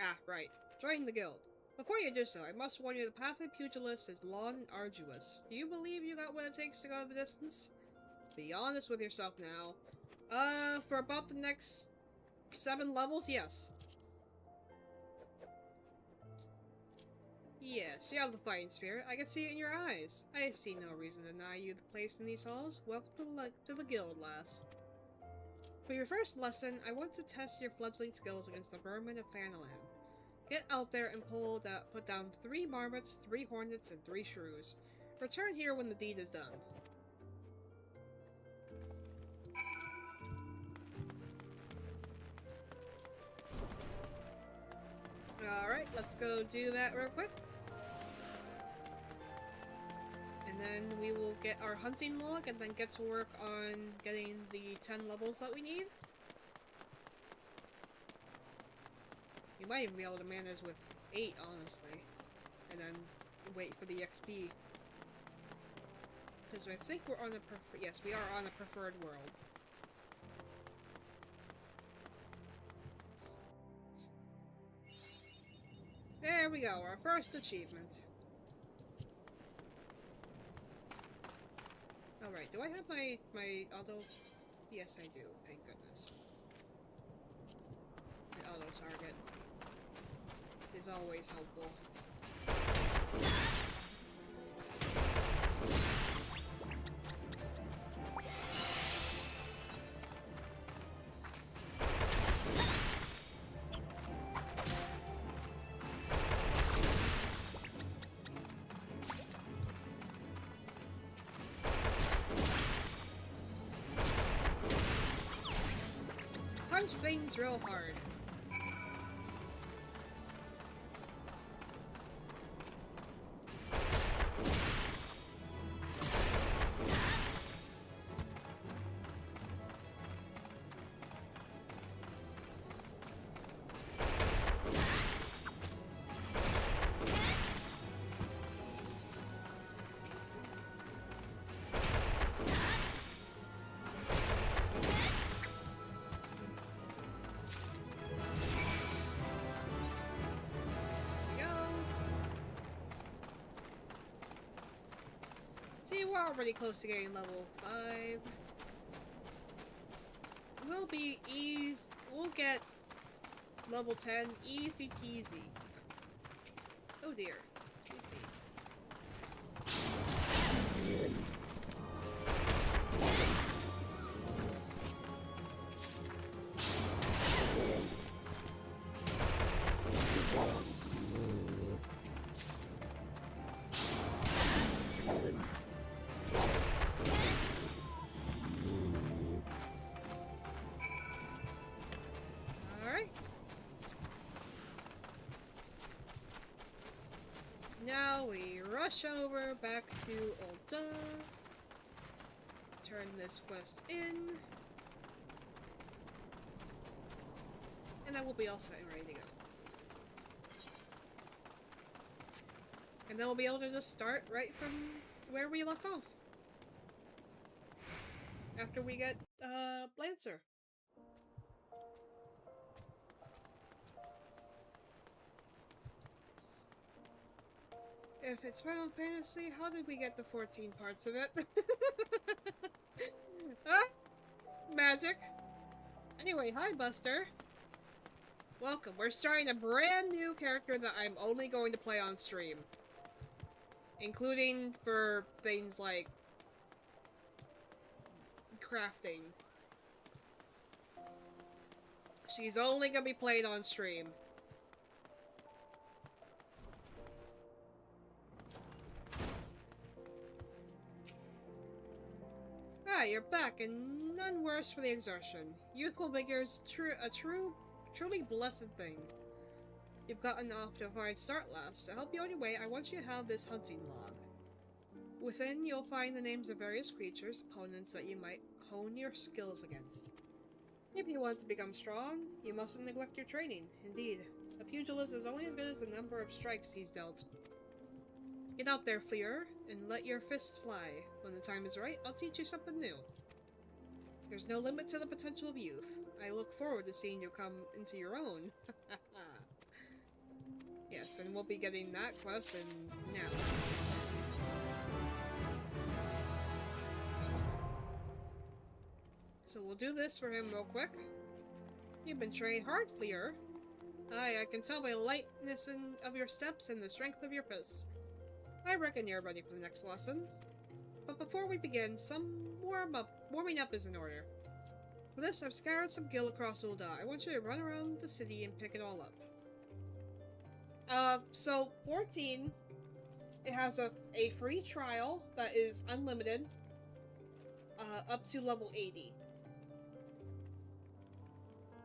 Ah, right. Join the guild. Before you do so, I must warn you the path of pugilists is long and arduous. Do you believe you got what it takes to go the distance? Be honest with yourself now. For about the next 7 levels, yes. Yes, you have the fighting spirit. I can see it in your eyes. I see no reason to deny you the place in these halls. Welcome to the guild, lass. For your first lesson, I want to test your fledgling skills against the vermin of Fanaland. Get out there and put down 3 marmots, 3 hornets, and 3 shrews. Return here when the deed is done. Alright, let's go do that real quick. And then we will get our hunting log and then get to work on getting the 10 levels that we need. You might even be able to manage with 8, honestly. And then wait for the XP. Because I think we're on a yes, we are on a preferred world. There we go, our first achievement. Alright, do I have my auto? Yes, I do, thank goodness. My auto target is always helpful. Punch things real hard. we're already close to getting level 5. We'll be we'll get level 10 easy peasy. Oh dear. Excuse me. Now we rush over back to Ulta, turn this quest in, and then we'll be all set and ready to go. And then we'll be able to just start right from where we left off. After we get, Lancer. If it's Final Fantasy, how did we get the 14 parts of it? Ah! Magic! Anyway, hi Buster! Welcome. We're starting a brand new character that I'm only going to play on stream. Including for things like crafting. She's only gonna be played on stream. Ah, you're back, and none worse for the exertion. Youthful vigor's truly blessed thing. You've gotten off to a fine start last. To help you on your way, I want you to have this hunting log. Within, you'll find the names of various creatures, opponents that you might hone your skills against. If you want to become strong, you mustn't neglect your training. Indeed, a pugilist is only as good as the number of strikes he's dealt. Get out there, Fleer, and let your fists fly. When the time is right, I'll teach you something new. There's no limit to the potential of youth. I look forward to seeing you come into your own. Yes, and we'll be getting that quest now. So we'll do this for him real quick. You've been trained hard, Fleer. Aye, I can tell by the lightness of your steps and the strength of your fists. I reckon you're ready for the next lesson. But before we begin, some warming up is in order. For this, I've scattered some gil across Ulda. I want you to run around the city and pick it all up. So 14, it has a free trial that is unlimited, up to level 80.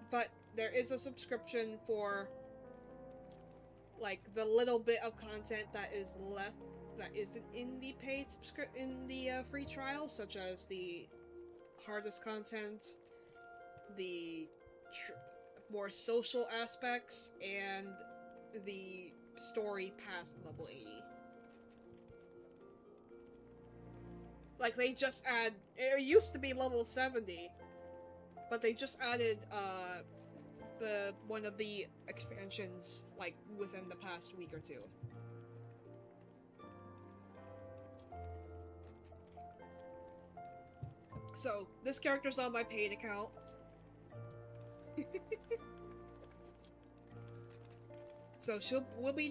But there is a subscription for, like, the little bit of content that is left that isn't in the paid free trial, such as the hardest content, the more social aspects, and the story past level 80. Like, they just it used to be level 70, but they just added, one of the expansions, like, within the past week or two. So, this character's on my paid account. So we'll be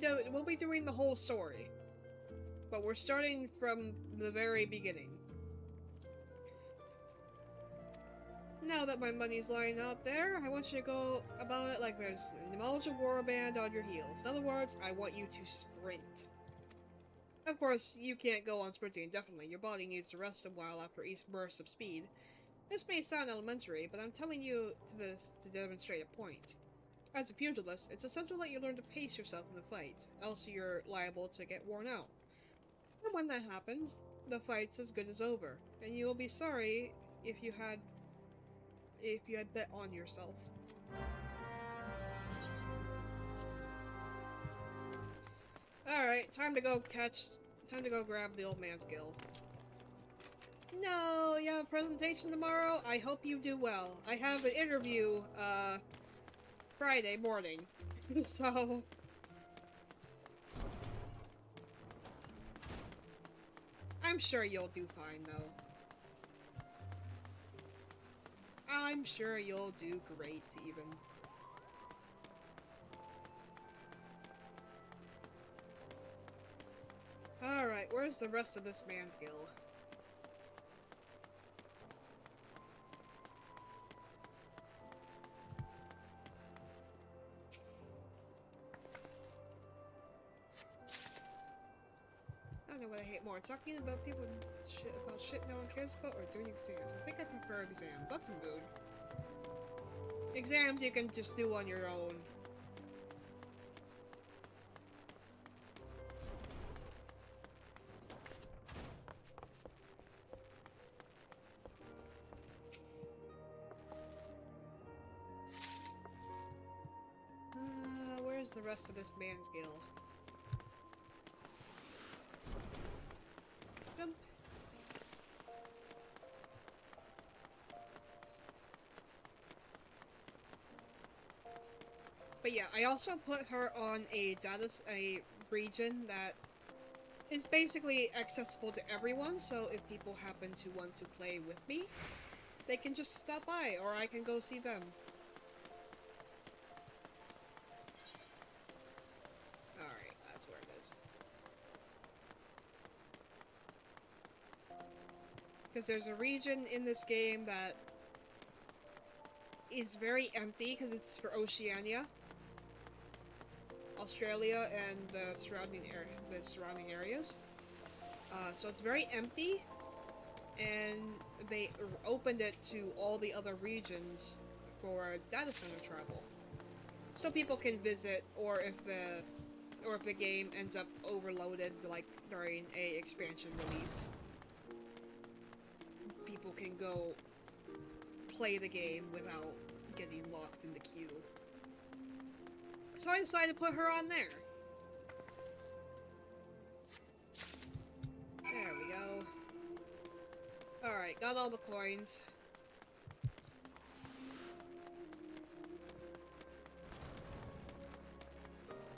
doing the whole story. But we're starting from the very beginning. Now that my money's lying out there, I want you to go about it like there's an knowledge warband on your heels. In other words, I want you to sprint. Of course, you can't go on sprinting indefinitely. Your body needs to rest a while after each burst of speed. This may sound elementary, but I'm telling you this to demonstrate a point. As a pugilist, it's essential that you learn to pace yourself in the fight, else you're liable to get worn out. And when that happens, the fight's as good as over, and you will be sorry if you had bet on yourself. Alright, time to go grab the old man's guild. No, you have a presentation tomorrow? I hope you do well. I have an interview, Friday morning. So... I'm sure you'll do fine, though. I'm sure you'll do great, even. Alright, where's the rest of this man's guild? I don't know what I hate more, talking about people about shit no one cares about, or doing exams. I think I prefer exams. That's a mood. Exams you can just do on your own. Where's the rest of this man's guild? Jump. But yeah, I also put her on a region that is basically accessible to everyone, so if people happen to want to play with me, they can just stop by, or I can go see them. Alright, that's where it is. Because there's a region in this game that is very empty, because it's for Oceania. Australia and the surrounding areas. So it's very empty, and they opened it to all the other regions for data center travel, so people can visit, or if the game ends up overloaded, like during a expansion release, people can go play the game without getting locked in the queue. So I decided to put her on there. There we go. Alright, got all the coins.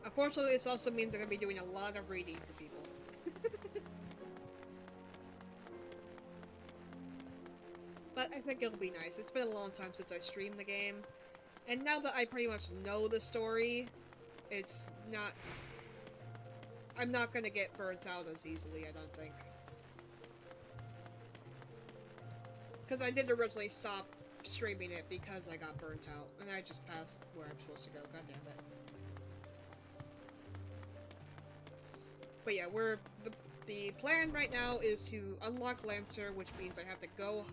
Unfortunately, this also means I'm going to be doing a lot of reading for people. But I think it'll be nice. It's been a long time since I streamed the game. And now that I pretty much know the story, it's not... I'm not gonna get burnt out as easily, I don't think. Because I did originally stop streaming it because I got burnt out, and I just passed where I'm supposed to go, god damn it. But yeah, the plan right now is to unlock Lancer, which means I have to go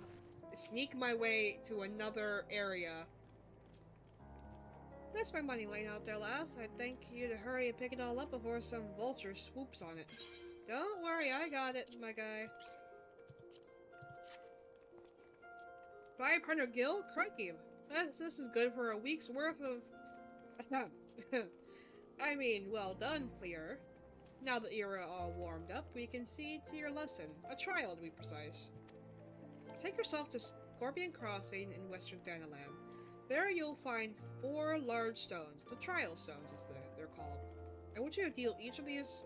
sneak my way to another area. That's my money laying out there, lass. I'd thank you to hurry and pick it all up before some vulture swoops on it. Don't worry, I got it, my guy. 500 gil? Crikey. This is good for a week's worth of... I mean, well done, Clear. Now that you're all warmed up, we can see to your lesson. A trial, to be precise. Take yourself to Scorpion Crossing in Western Danaland. There you'll find 4 large stones. The trial stones, as they're called. I want you to deal each of these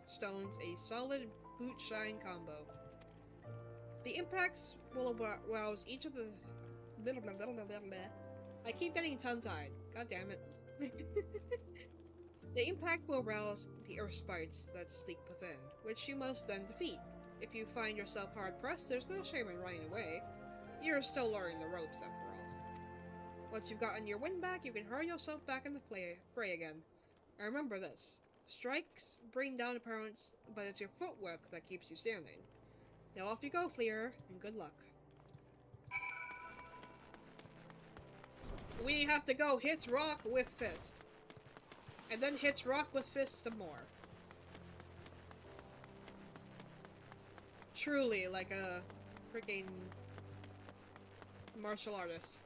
stones a solid boot-shine combo. The impacts will arouse each of the... I keep getting tongue-tied. God damn it. The impact will arouse the earth sprites that sleep within, which you must then defeat. If you find yourself hard-pressed, there's no shame in running away. You're still learning the ropes, after all. Once you've gotten your wind back, you can hurl yourself back in the fray again. And remember this. Strikes bring down opponents, but it's your footwork that keeps you standing. Now off you go, Clear, and good luck. We have to go hits rock with fist. And then hits rock with fist some more. Truly, like a freaking martial artist.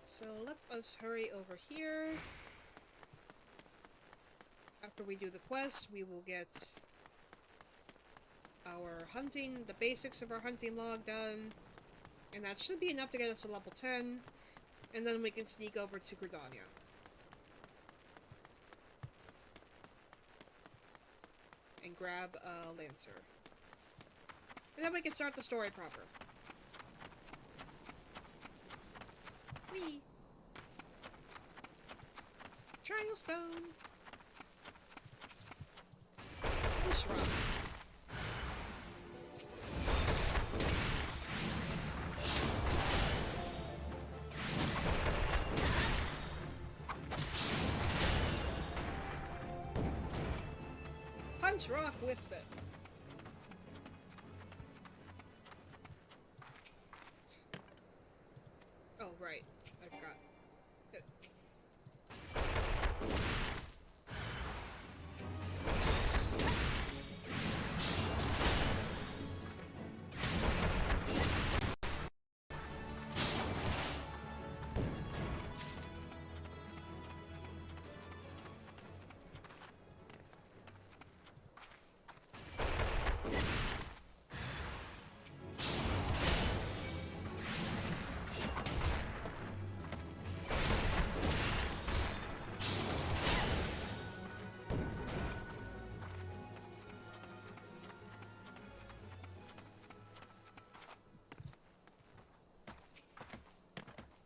So let us hurry over here. After we do the quest, we will get our hunting, the basics of our hunting log done. And that should be enough to get us to level 10. And then we can sneak over to Gridania. and grab a Lancer. And then we can start the story proper. Whee! Trial Stone! Push rock. Punch rock with fist. Oh, right. I forgot.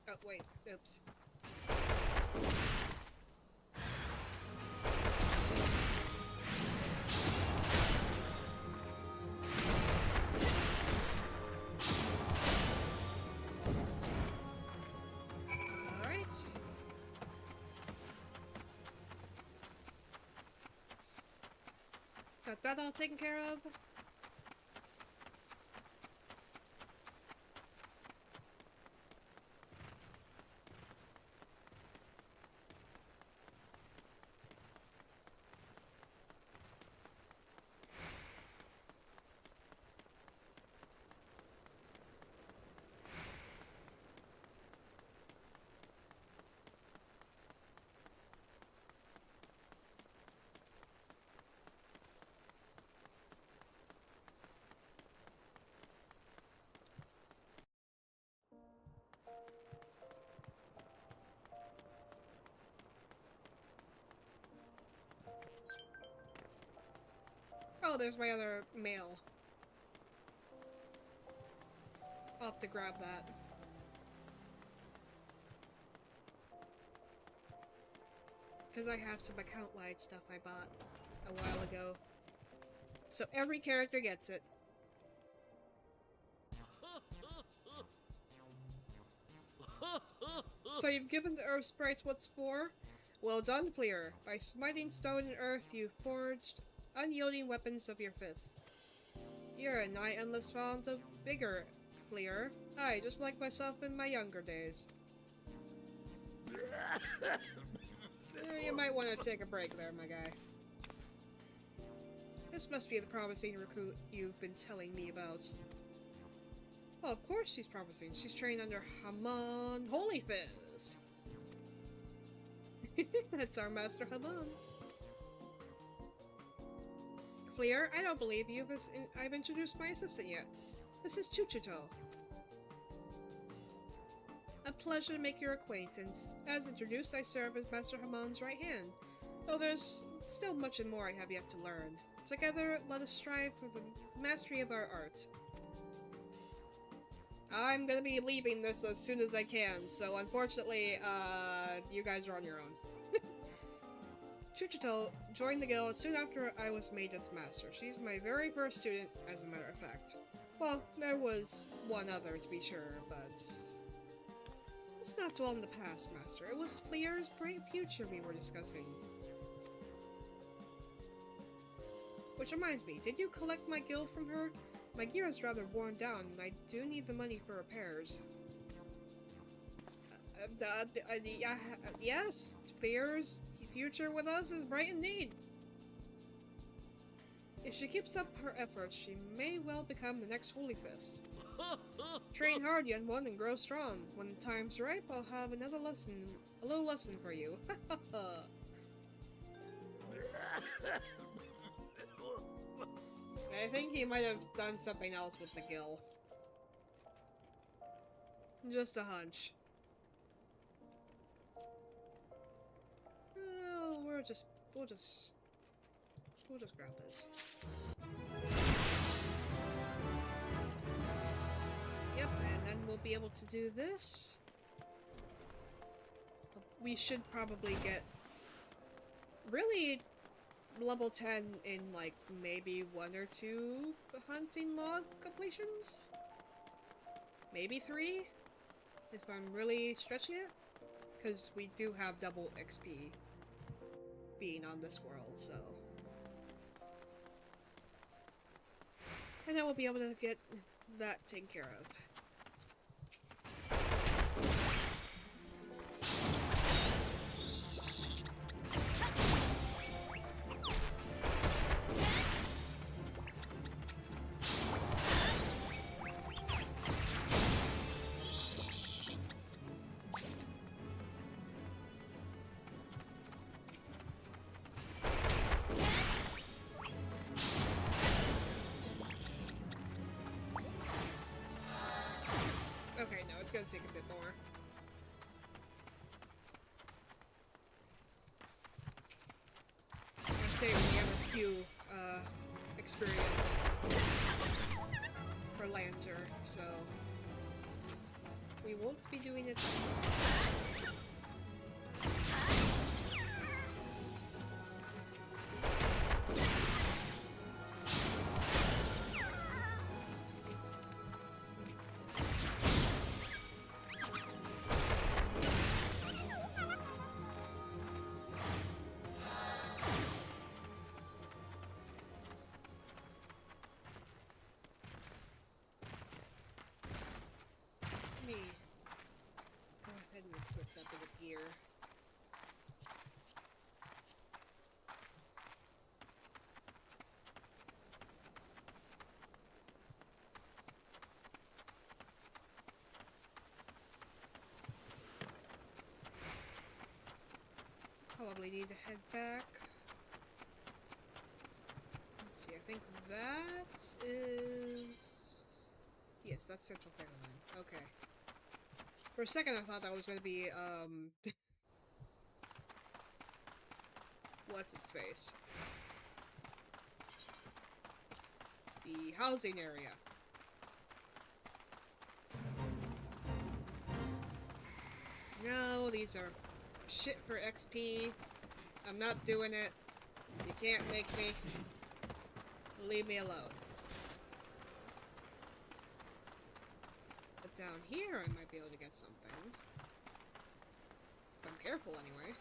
Oh, wait. Oops. Alright. Got that all taken care of. Oh, there's my other mail. I'll have to grab that. Because I have some account-wide stuff I bought a while ago. So every character gets it. So you've given the Earth Sprites what's for? Well done, Fleer. By smiting stone and earth, you forged unyielding weapons of your fists. You're a nigh endless font of vigor, Fleer. Aye, just like myself in my younger days. You might want to take a break there, my guy. This must be the promising recruit you've been telling me about. Well, of course she's promising. She's trained under Haman Holyfist. That's our Master Haman. Clear, I don't believe I've introduced my assistant yet. This is Chuchuto. A pleasure to make your acquaintance. As introduced, I serve as Master Haman's right hand, though there's still much and more I have yet to learn. Together, let us strive for the mastery of our art. I'm gonna be leaving this as soon as I can, so unfortunately, you guys are on your own. Chuchuto joined the guild soon after I was made its master. She's my very first student, as a matter of fact. Well, there was one other, to be sure, but... Let's not dwell in the past, Master. It was Fleer's bright future we were discussing. Which reminds me, did you collect my guild from her? My gear is rather worn down, and I do need the money for repairs. Yes, Fleer's future with us is bright indeed. If she keeps up her efforts, she may well become the next Holy Fist. Train hard, young one, and grow strong. When the time's right, I'll have a little lesson for you. I think he might have done something else with the gill. Just a hunch. Oh, we'll just We'll just grab this. Yep, and then we'll be able to do this. We should probably get really level 10 in like maybe 1 or 2 hunting log completions? Maybe 3? If I'm really stretching it? Because we do have double XP being on this world, so... And then we'll be able to get that taken care of. Okay, no, it's gonna take a bit more. I'm saving the MSQ experience for Lancer, so we won't be doing it that way. Let me go ahead and equip that bit of gear. Probably need to head back. Let's see, I think that is... Yes, that's Central Caroline. Okay. For a second I thought that was gonna be, what's its face? The housing area. No, these are shit for XP. I'm not doing it. You can't make me. Leave me alone. But down here I might be able to get something. If I'm careful anyway.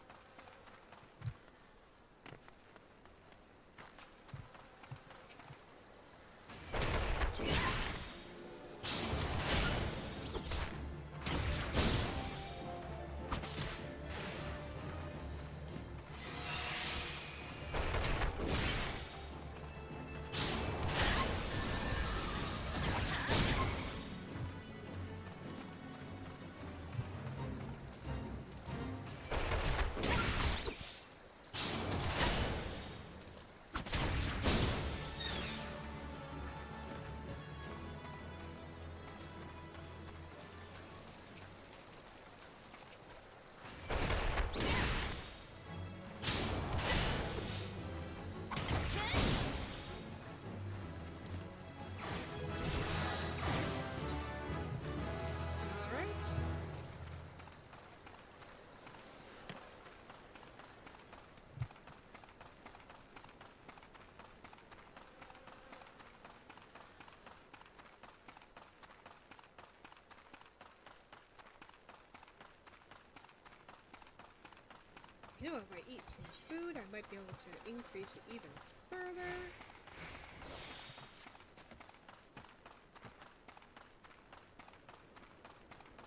You know, if I eat some food, I might be able to increase it even further.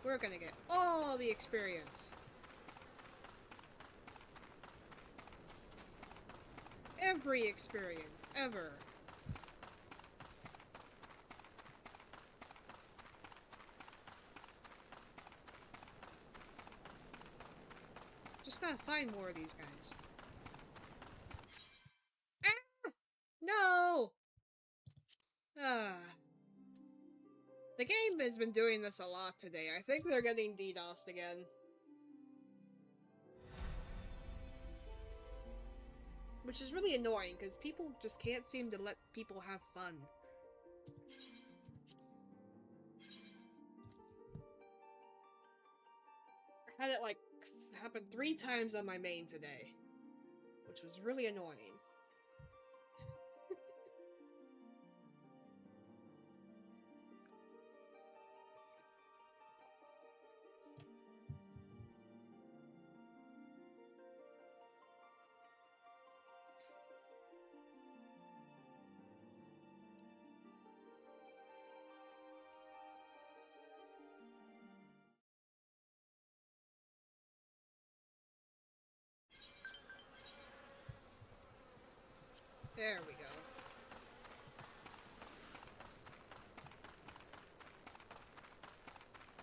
We're gonna get all the experience. Every experience, ever. Just gotta find more of these guys. Ah! No! Ah. The game has been doing this a lot today. I think they're getting DDoSed again. Which is really annoying, because people just can't seem to let people have fun. I had it, like, happen 3 times on my main today. Which was really annoying. There we go.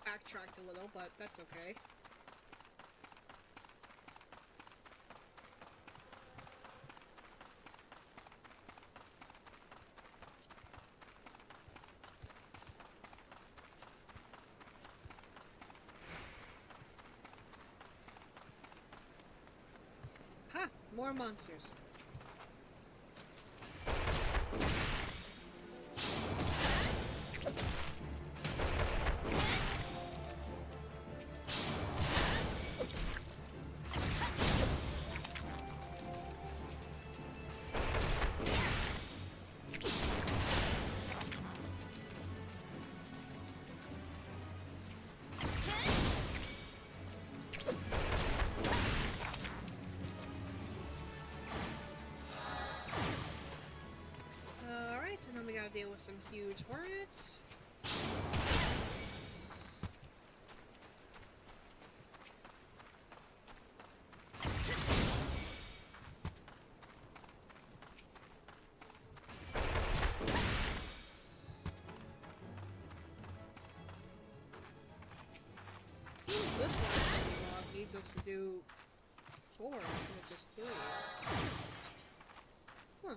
Backtracked a little, but that's okay. Ha! More monsters. And then we gotta deal with some huge hornets. Seems this log needs us to do 4 instead of just 3. Huh.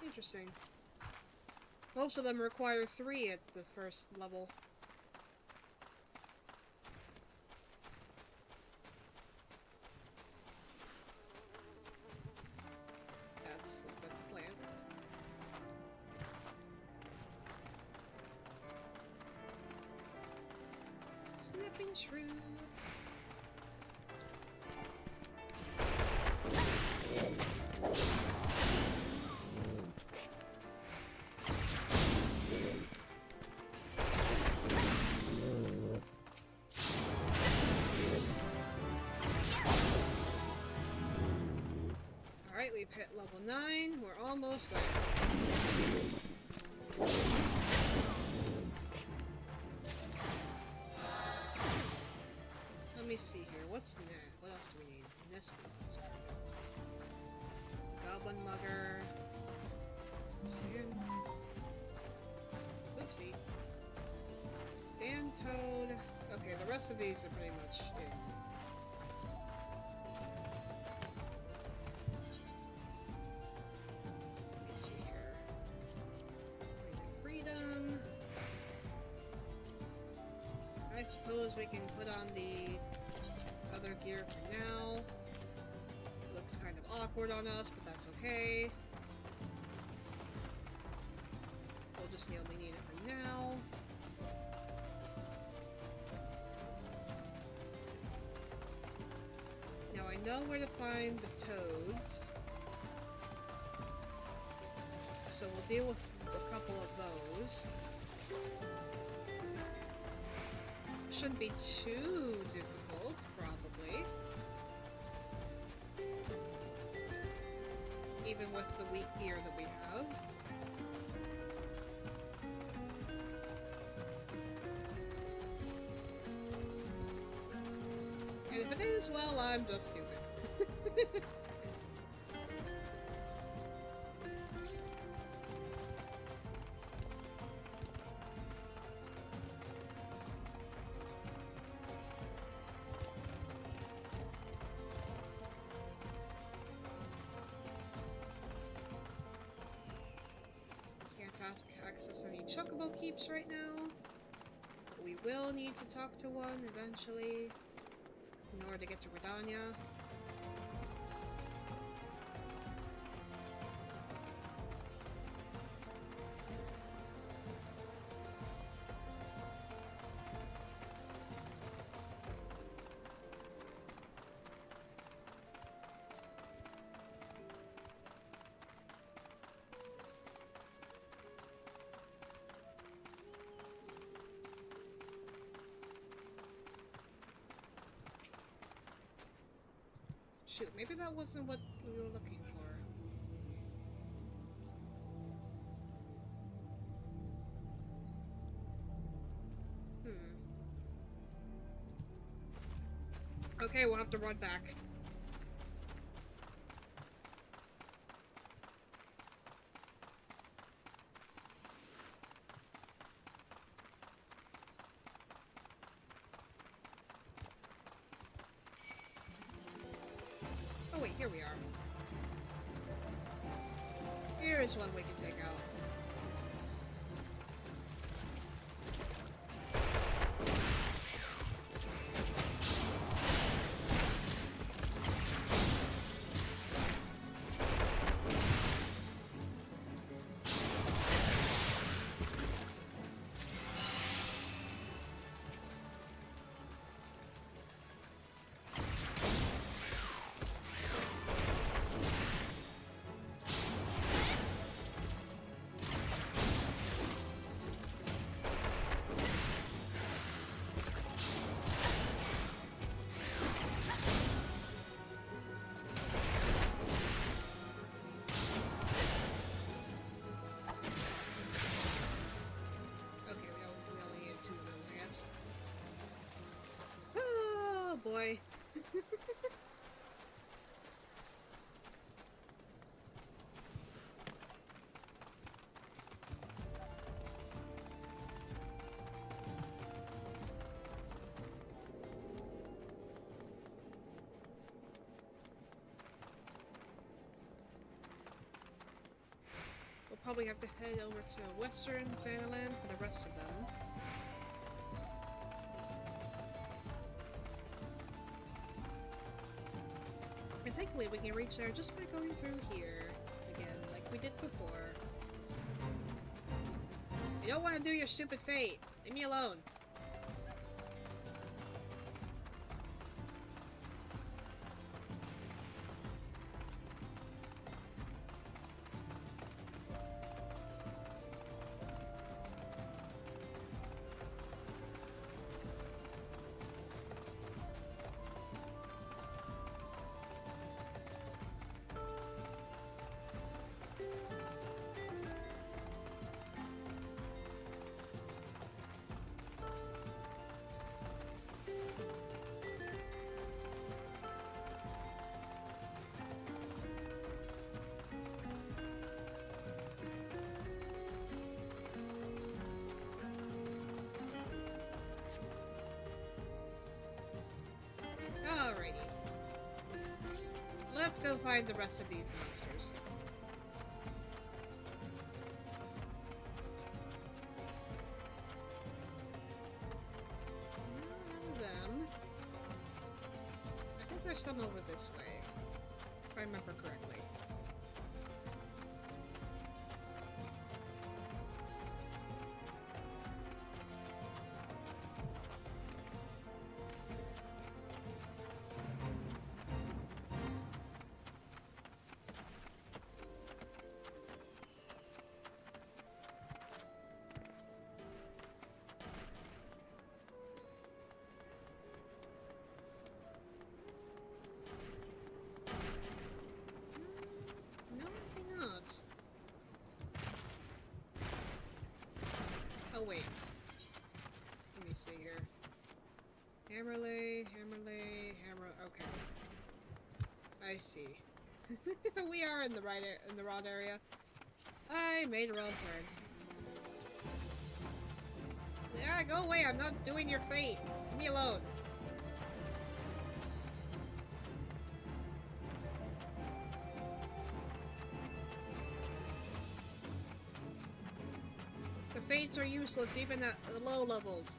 Interesting. Most of them require 3 at the first level. That's a plan. Snapping shrew. Alright, we've hit level 9. We're almost there. Let me see here. What's next? What else do we need? Nesting. Goblin Mugger. Sand. Oopsie. Sand Toad. Okay, the rest of these are pretty much it. Let me see here. Freedom. I suppose we can put on the other gear for now. It looks kind of awkward on us, but that's okay. We'll just only need it for now. Now I know where to find the toads. So we'll deal with a couple of those. Shouldn't be too difficult, probably. Even with the weak gear that we have. And if it is, well, I'm just stupid. Access any chocobo keeps right now. But we will need to talk to one eventually in order to get to Redania. Shoot, maybe that wasn't what we were looking for. Okay, we'll have to run back. Oh wait, here we are. Here is one we can take out. Boy. We'll probably have to head over to Western Vanderland for the rest of them. And thankfully we can reach there just by going through here again, like we did before. You don't want to do your stupid fate. Leave me alone. Alrighty. Let's go find the rest of these monsters. None of them. I think there's some over this way, if I remember correctly. Oh wait. Let me see here. Hammerley, hammer. Okay. I see. We are in the wrong area. I made a wrong turn. Yeah, go away. I'm not doing your fate. Leave me alone. The fates are useless even at the low levels.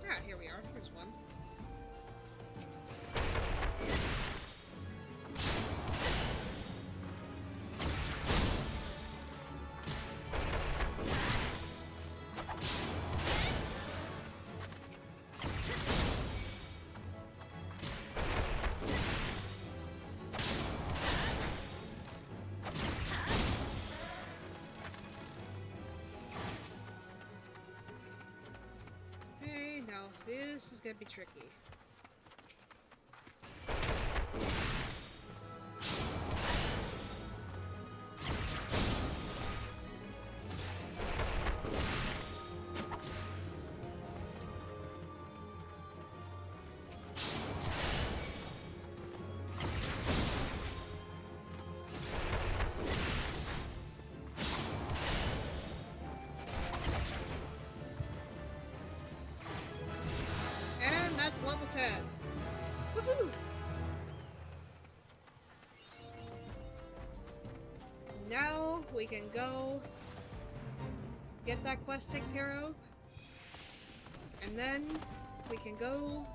Ah, here we are. Here's one. This is gonna be tricky. And that's level 10. Woohoo! Now we can go get that quest taken care of. And then we can go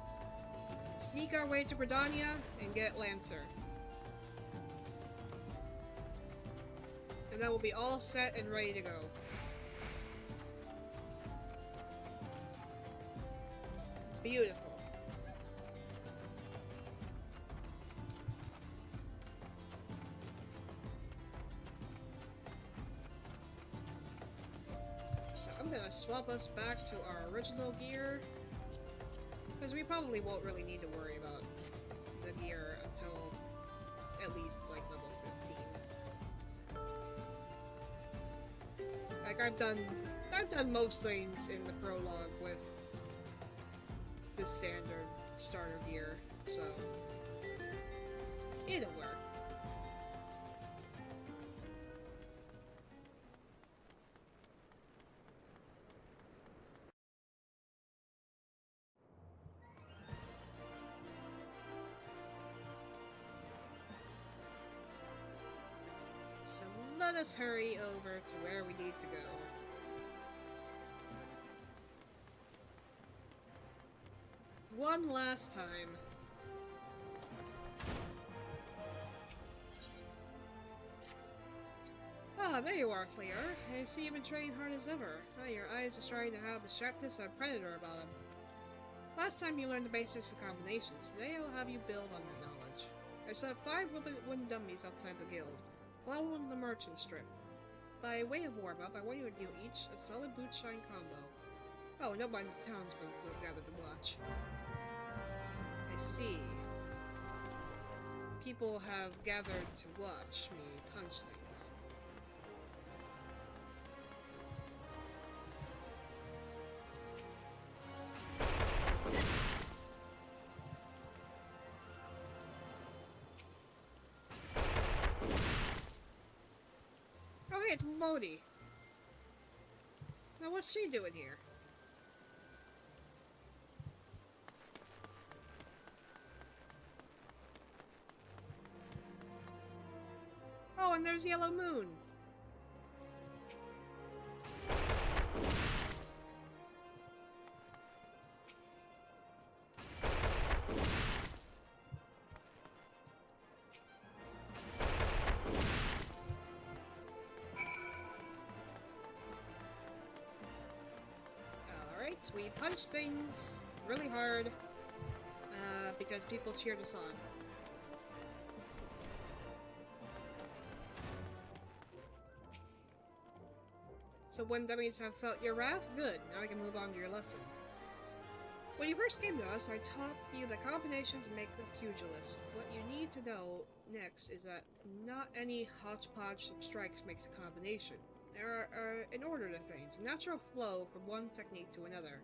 sneak our way to Bredania and get Lancer. And then we'll be all set and ready to go. Beautiful. So I'm gonna swap us back to our original gear, because we probably won't really need to worry about the gear until at least like level 15. Like I've done most things in the prologue with the standard starter gear, so it'll work. So let us hurry over to where we need to go. One last time. Ah, there you are, Clear. I see you've been training hard as ever. Ah, your eyes are starting to have the sharpness of a predator about them. Last time you learned the basics of combinations. Today I'll have you build on that knowledge. There's 5 wooden dummies outside the guild, along with the merchant strip. By way of warm-up, I want you to deal each a solid boot shine combo. Oh, nobody in the townsfolk will gather to watch. I see. People have gathered to watch me punch things. Oh hey, it's Modi. Now what's she doing here? Oh, and there's Yellow Moon. Alright, we punch things really hard because people cheered us on. So when dummies have felt your wrath? Good, now I can move on to your lesson. When you first came to us, I taught you the combinations make the pugilist. What you need to know next is that not any hodgepodge of strikes makes a combination. There are an order to things, a natural flow from one technique to another.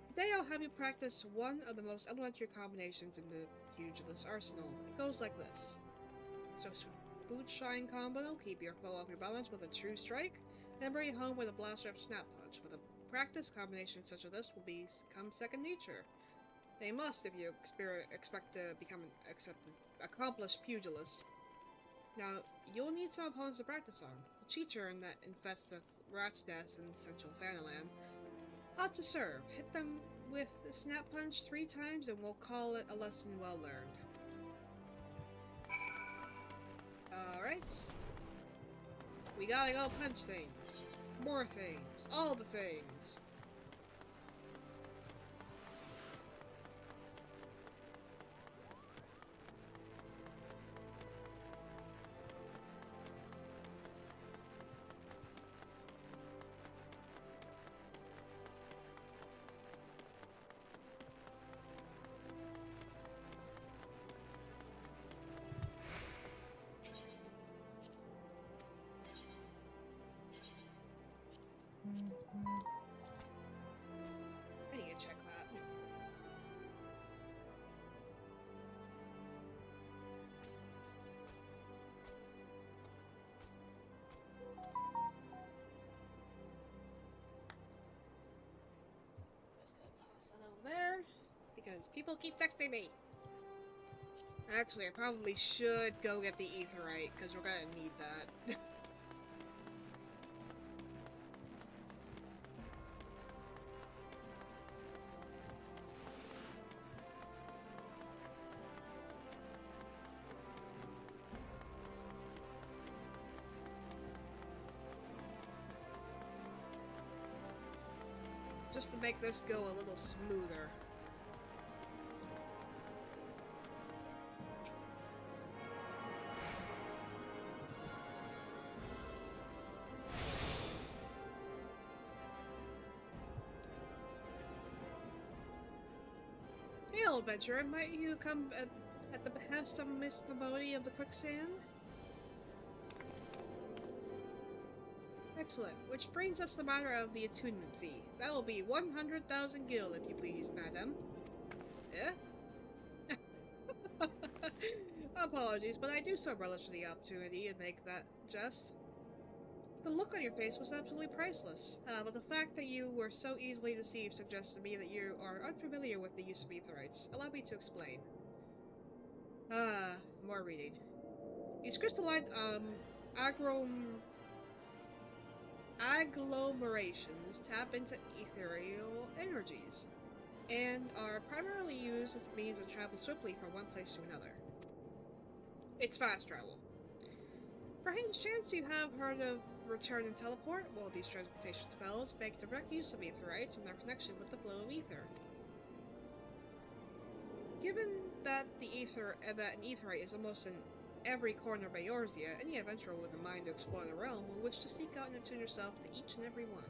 Today I'll have you practice one of the most elementary combinations in the pugilist arsenal. It goes like this. So boot shine combo, keep your foe off your balance with a true strike, then bring it home with a blaster up snap punch. With a practice, combinations such as this will become second nature. They must if you expect to become an accomplished pugilist. Now, you'll need some opponents to practice on. The cheat-churn that infests the rat's nest in central Thanalan ought to serve. Hit them with the snap punch 3 times and we'll call it a lesson well learned. Alright. We gotta go punch things. More things. All the things. I need to check that. Just gonna toss that over there because people keep texting me. Actually, I probably should go get the aetherite because we're gonna need that. Just to make this go a little smoother. Hey, old adventurer, might you come at the behest of Miss Pavoni of the Quicksand? Excellent. Which brings us the matter of the attunement fee. That will be 100,000 gil, if you please, madam. Eh? Apologies, but I do so relish the opportunity to make that jest. The look on your face was absolutely priceless, but the fact that you were so easily deceived suggests to me that you are unfamiliar with the use of aetherites. Allow me to explain. More reading. These crystalline, agglomerations tap into ethereal energies, and are primarily used as a means of travel swiftly from one place to another. It's fast travel. Perhaps chance you have heard of return and teleport? Well, these transportation spells make direct use of aetherites and their connection with the flow of ether. Given that an aetherite is almost in every corner of Eorzea, any adventurer with a mind to explore the realm will wish to seek out and attune yourself to each and every one.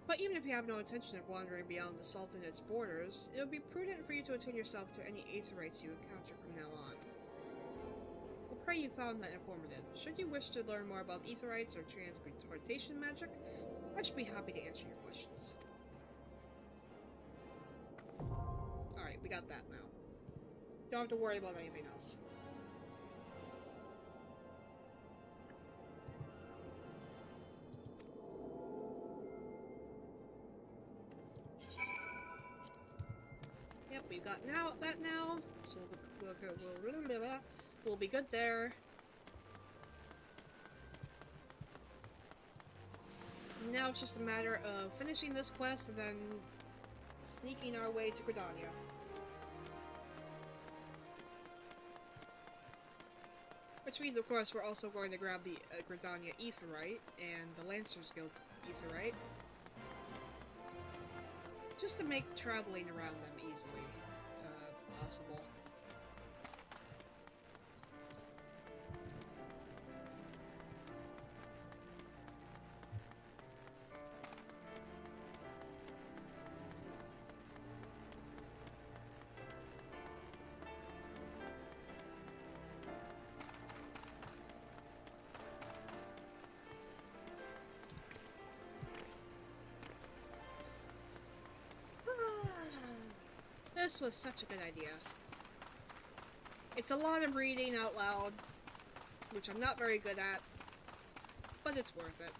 But even if you have no intention of wandering beyond the Salt and its borders, it would be prudent for you to attune yourself to any aetherites you encounter from now on. Well, pray you found that informative. Should you wish to learn more about aetherites or transportation magic, I should be happy to answer your questions. Alright, we got that now. Don't have to worry about anything else. Yep, we've got that now, so we'll be good there. Now it's just a matter of finishing this quest and then sneaking our way to Gridania. Which means, of course, we're also going to grab the Gridania Aetherite and the Lancers Guild Aetherite. Just to make traveling around them easily possible. This was such a good idea. It's a lot of reading out loud, which I'm not very good at, but it's worth it.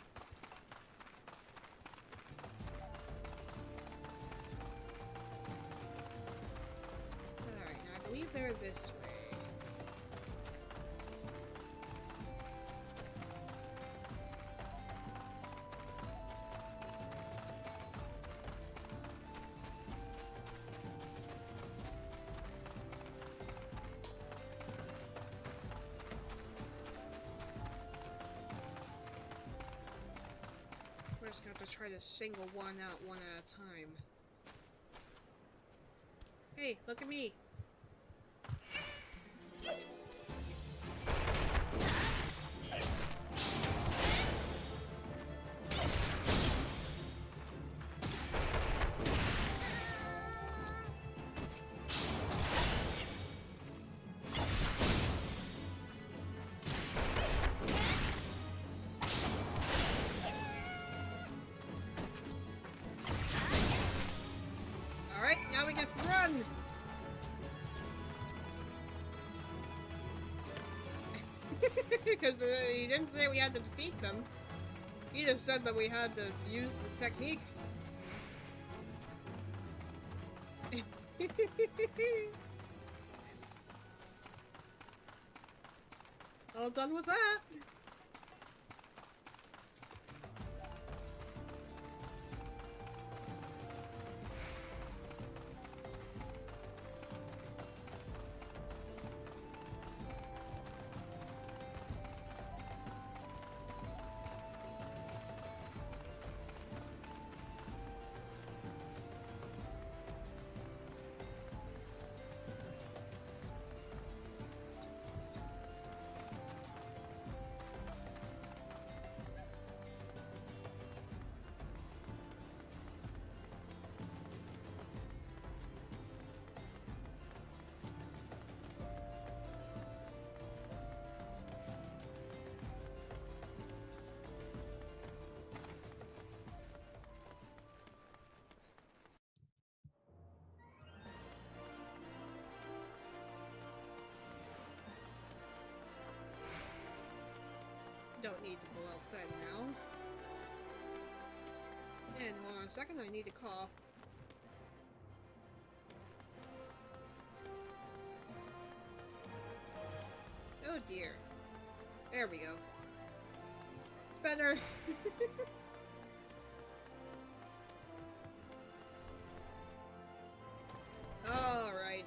Alright, now I believe they're this way. We're just gonna have to try to single one out one at a time. Hey, look at me! Because he didn't say we had to defeat them. He just said that we had to use the technique. All done with that. Don't need to go out fed now. And hold on a second, I need to cough. Oh dear. There we go. Better. Alright.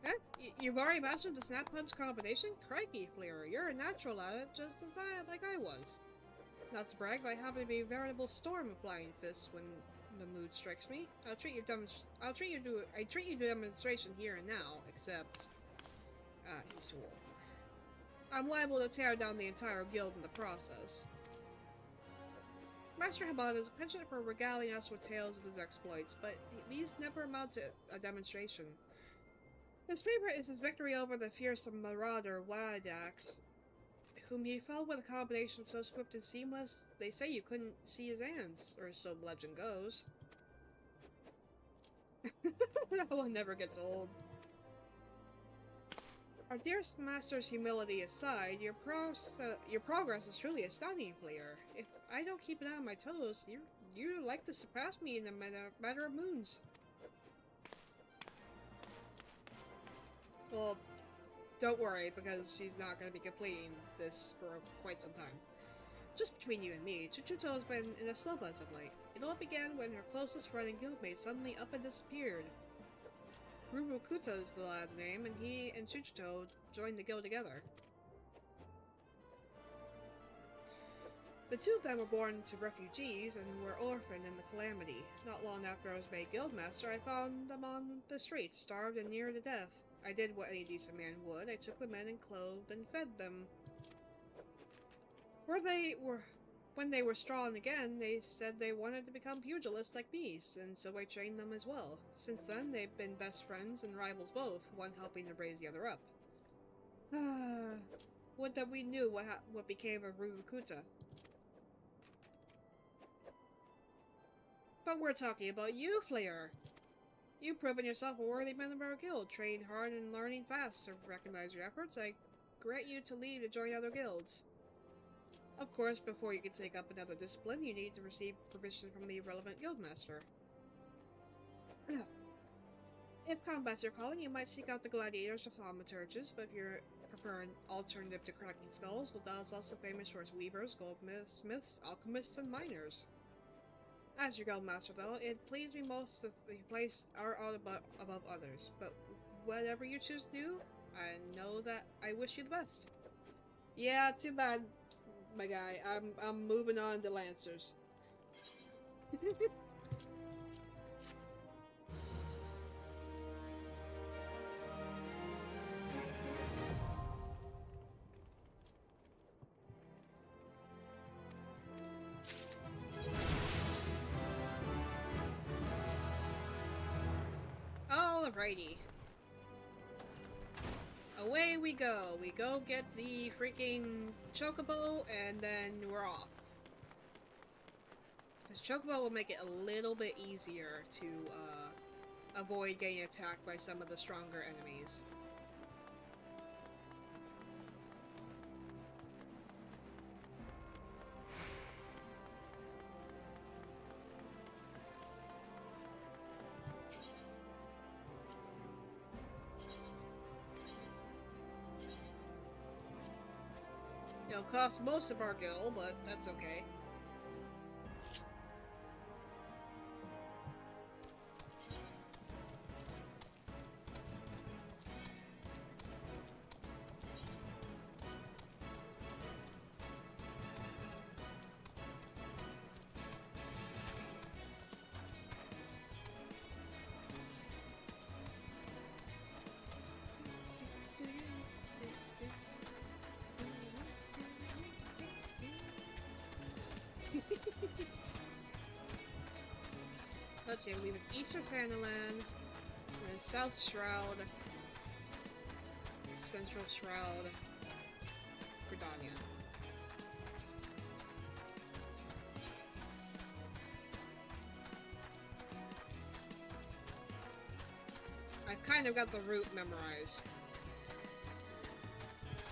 Huh? You've already mastered the snap punch combination? Crikey, Fleer, you're a natural at it, just as I was. Not to brag, but I happen to be a veritable storm of flying fists when the mood strikes me. I treat you to a demonstration here and now, except he's too old. I'm liable to tear down the entire guild in the process. Master Hamada is a penchant for regaling us with tales of his exploits, but these never amount to a demonstration. His favorite is his victory over the fearsome marauder Wadax, whom he felled with a combination so swift and seamless, they say you couldn't see his hands, or so legend goes. That one never gets old. Our dearest master's humility aside, your progress is truly astounding, Fleer. If I don't keep an eye on my toes, you're like to surpass me in a matter of moons. Well, don't worry, because she's not going to be completing this for quite some time. Just between you and me, Chuchuto has been in a slow buzz of late. It all began when her closest friend and guildmate suddenly up and disappeared. Rurukuta is the lad's name, and he and Chuchuto joined the guild together. The two of them were born to refugees and were orphaned in the calamity. Not long after I was made guildmaster, I found them on the streets, starved and near to death. I did what any decent man would. I took them in and clothed and fed them. When they were strong again, they said they wanted to become pugilists like me, and so I trained them as well. Since then, they've been best friends and rivals both, one helping to raise the other up. Would that we knew what became of Rurukuta. But we're talking about you, Fleer! You've proven yourself a worthy member of our guild, trained hard and learning fast. To recognize your efforts, I grant you to leave to join other guilds. Of course, before you can take up another discipline, you need to receive permission from the relevant guildmaster. If combat's your calling, you might seek out the gladiators or thaumaturges, but if you prefer an alternative to cracking skulls, Gul'dan is also famous for its weavers, goldsmiths, alchemists, and miners. As your guildmaster, though, it pleased me most if you placed our art above others, but whatever you choose to do, I know that I wish you the best. Yeah, too bad, my guy. I'm moving on to Lancers. Alrighty. Away we go. We go get the freaking chocobo, and then we're off. This chocobo will make it a little bit easier to avoid getting attacked by some of the stronger enemies. It'll cost most of our gil, but that's okay. Let's see, I believe it's East of Fanaland, and then South Shroud, Central Shroud, Gridania. I've kind of got the route memorized.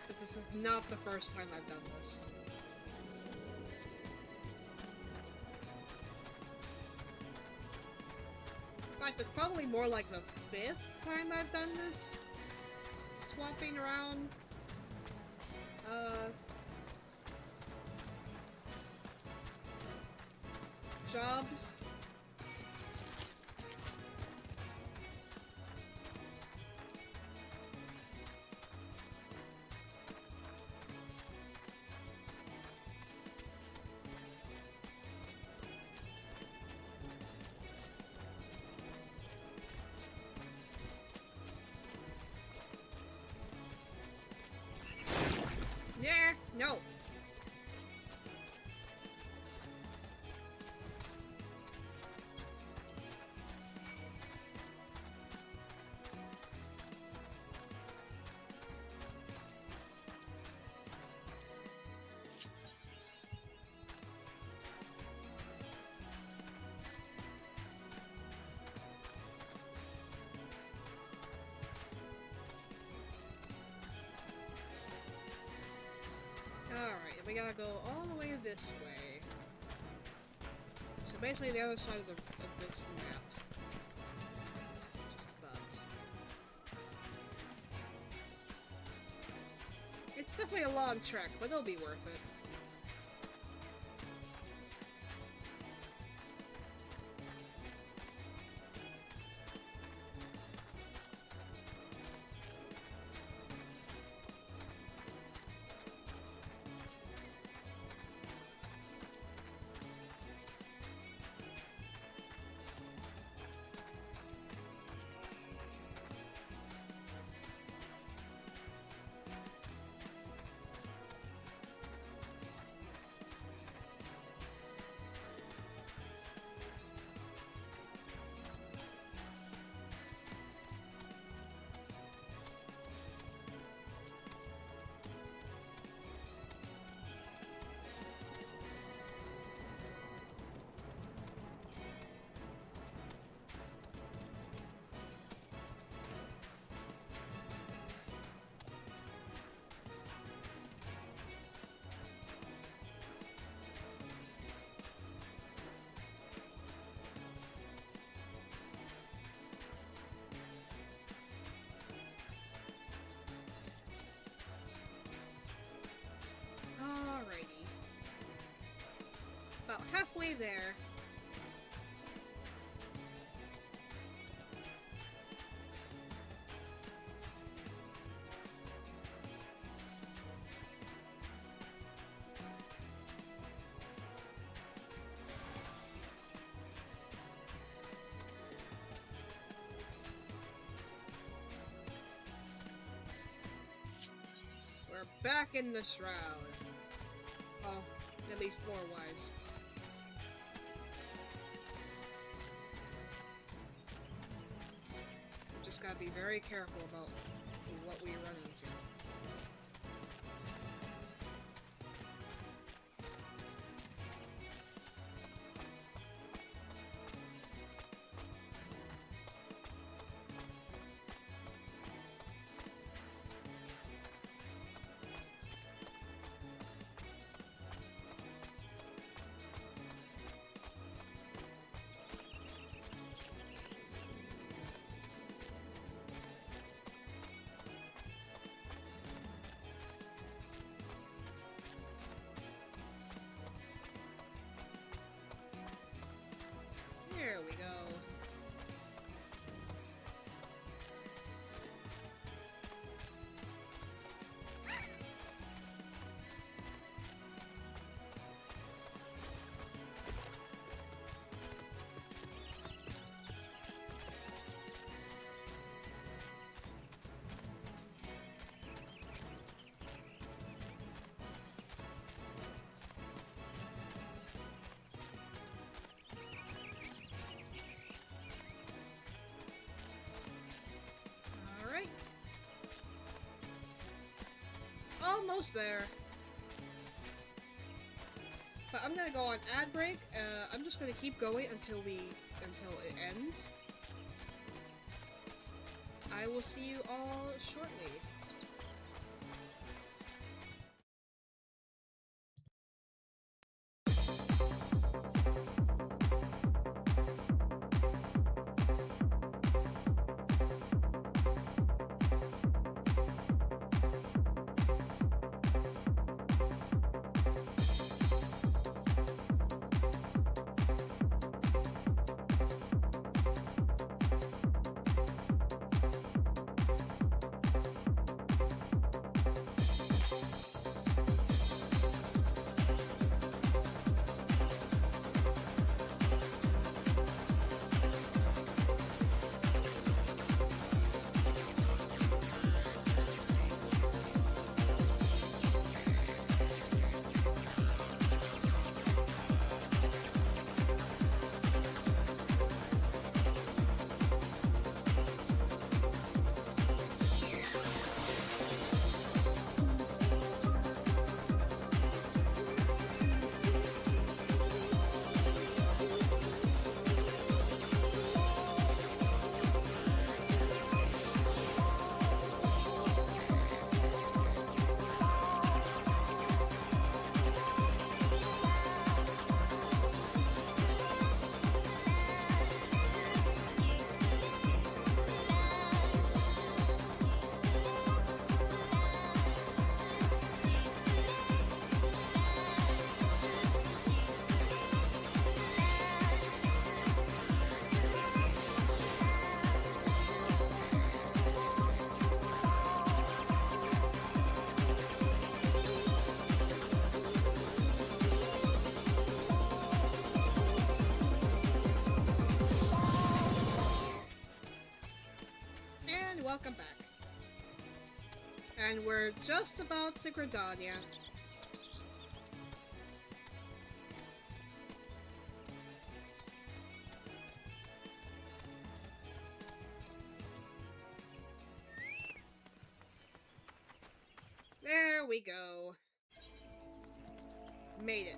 Because this is not the first time I've done this. In fact, it's probably more like the 5th time I've done this. Swapping around. Jobs. Yeah, no. Alright, we gotta go all the way this way. So basically the other side of this map. Just about. It's definitely a long trek, but it'll be worth it. Alrighty. About halfway there. We're back in the shroud. Oh, at least lore-wise. We just gotta be very careful about what we run into. almost there. But I'm gonna go on ad break. I'm just gonna keep going until it ends. I will see you all shortly. And welcome back. And we're just about to Gridania. There we go. Made it.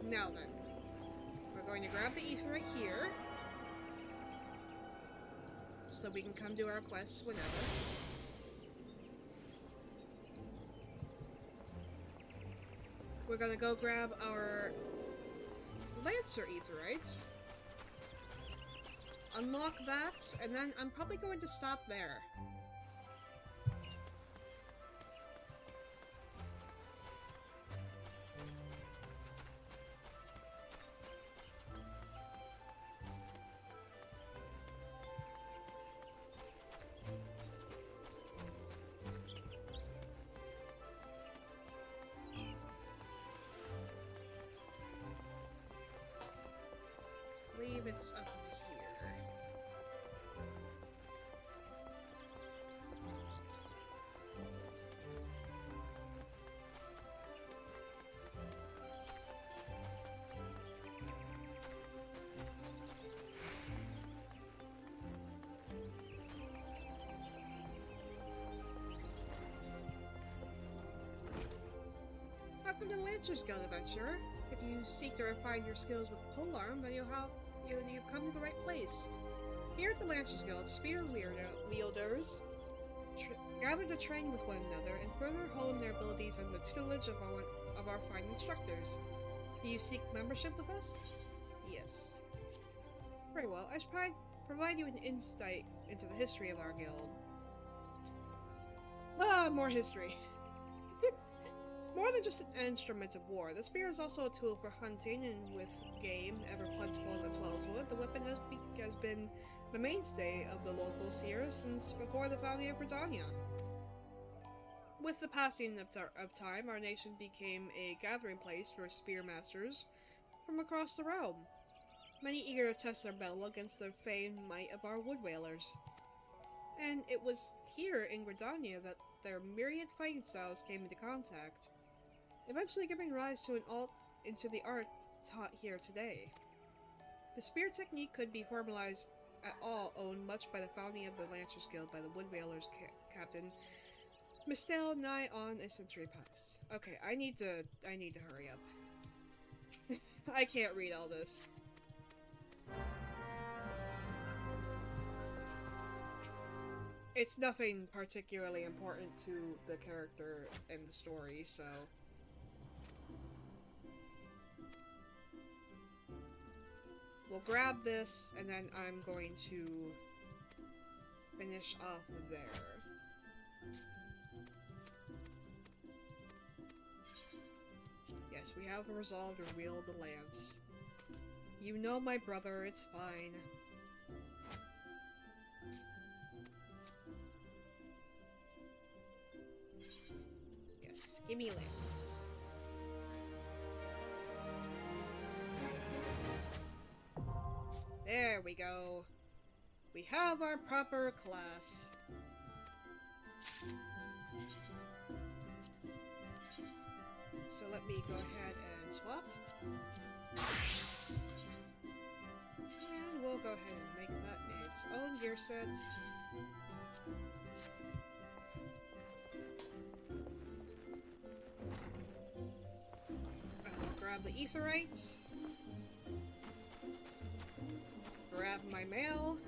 Now then, we're going to grab the ether right here, so that we can come do our quests whenever. We're gonna go grab our Lancer Aetheryte, unlock that, and then I'm probably going to stop there. I believe it's up here. Welcome to the Lancer's Guild, adventurer. If you seek to refine your skills with polearm, then you've come to the right place. Here at the Lancer's Guild, spear wielders gather to train with one another and further hone their abilities under the tutelage of our fine instructors. Do you seek membership with us? Yes. Very well. I should provide you an insight into the history of our guild. Ah, more history. More than just an instrument of war, the spear is also a tool for hunting, and with game ever plentiful in the Twelveswood, the weapon has been the mainstay of the local seers since before the founding of Britannia. With the passing of time, our nation became a gathering place for spearmasters from across the realm, many eager to test their mettle against the famed might of our wood whalers. And it was here in Gridania that their myriad fighting styles came into contact, eventually giving rise to an alt into the art taught here today. The spear technique could be formalized at all owned much by the founding of the Lancers Guild by the Wood Whalers captain Mistel nigh on a century past. Okay, I need to hurry up. I can't read all this. It's nothing particularly important to the character and the story, so... We'll grab this, and then I'm going to finish off there. Yes, we have resolved to wield the lance. You know my brother, it's fine. Yes, give me lance. There we go. We have our proper class. So let me go ahead and swap. And we'll go ahead and make that its own gear set. I'll grab the aetherite. Grab my mail.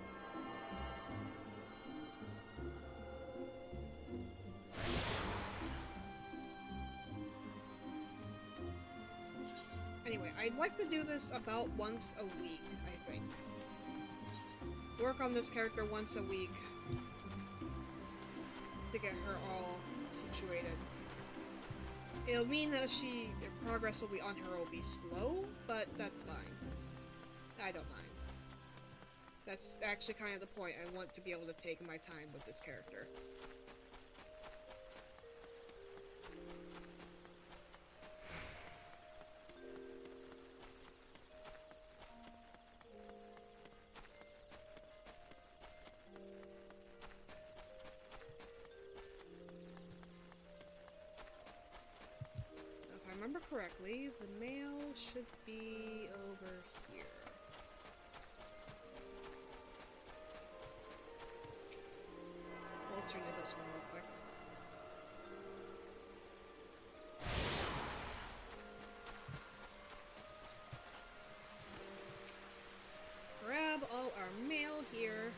Anyway, I'd like to do this about once a week, I think. Work on this character once a week to get her all situated. It'll mean that progress will be on her will be slow, but that's fine. I don't mind. That's actually kind of the point. I want to be able to take my time with this character. If I remember correctly, the mail should be over here. Turn to this one real quick. Grab all our mail here.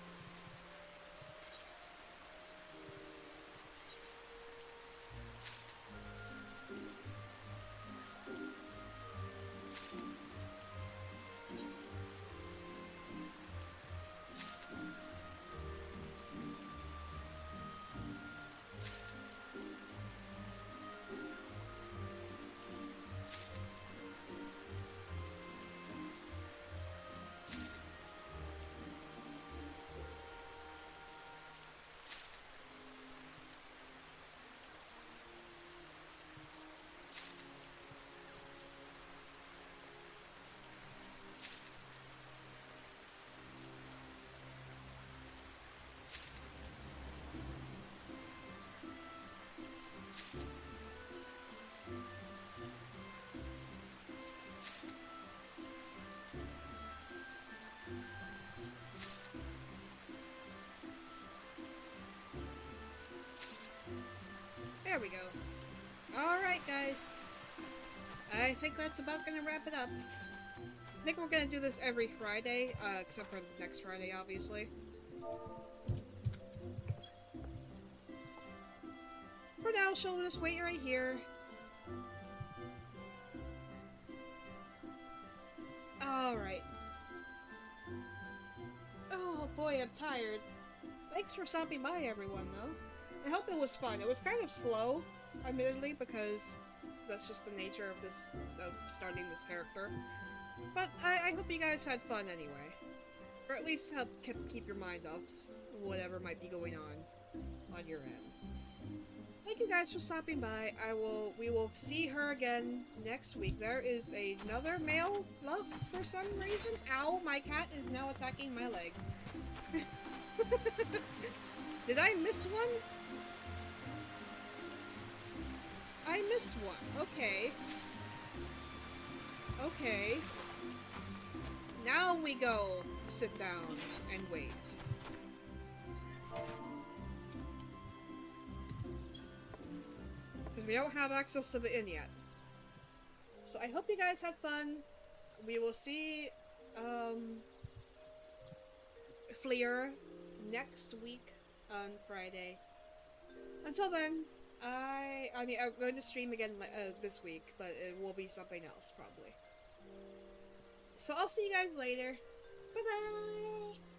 There we go. Alright, guys. I think that's about gonna wrap it up. I think we're gonna do this every Friday, except for next Friday, obviously. For now, she'll just wait right here. Alright. Oh boy, I'm tired. Thanks for stopping by, everyone, though. I hope it was fun. It was kind of slow, admittedly, because that's just the nature of this, of starting this character. But I hope you guys had fun anyway. Or at least help keep your mind off whatever might be going on your end. Thank you guys for stopping by. We will see her again next week. There is another male love for some reason. Ow, my cat is now attacking my leg. Did I miss one? I missed one. Okay. Okay. Now we go sit down and wait. Because we don't have access to the inn yet. So I hope you guys had fun. We will see Fleer next week on Friday. Until then, I mean, I'm going to stream again this week, but it will be something else probably. So I'll see you guys later. Bye bye!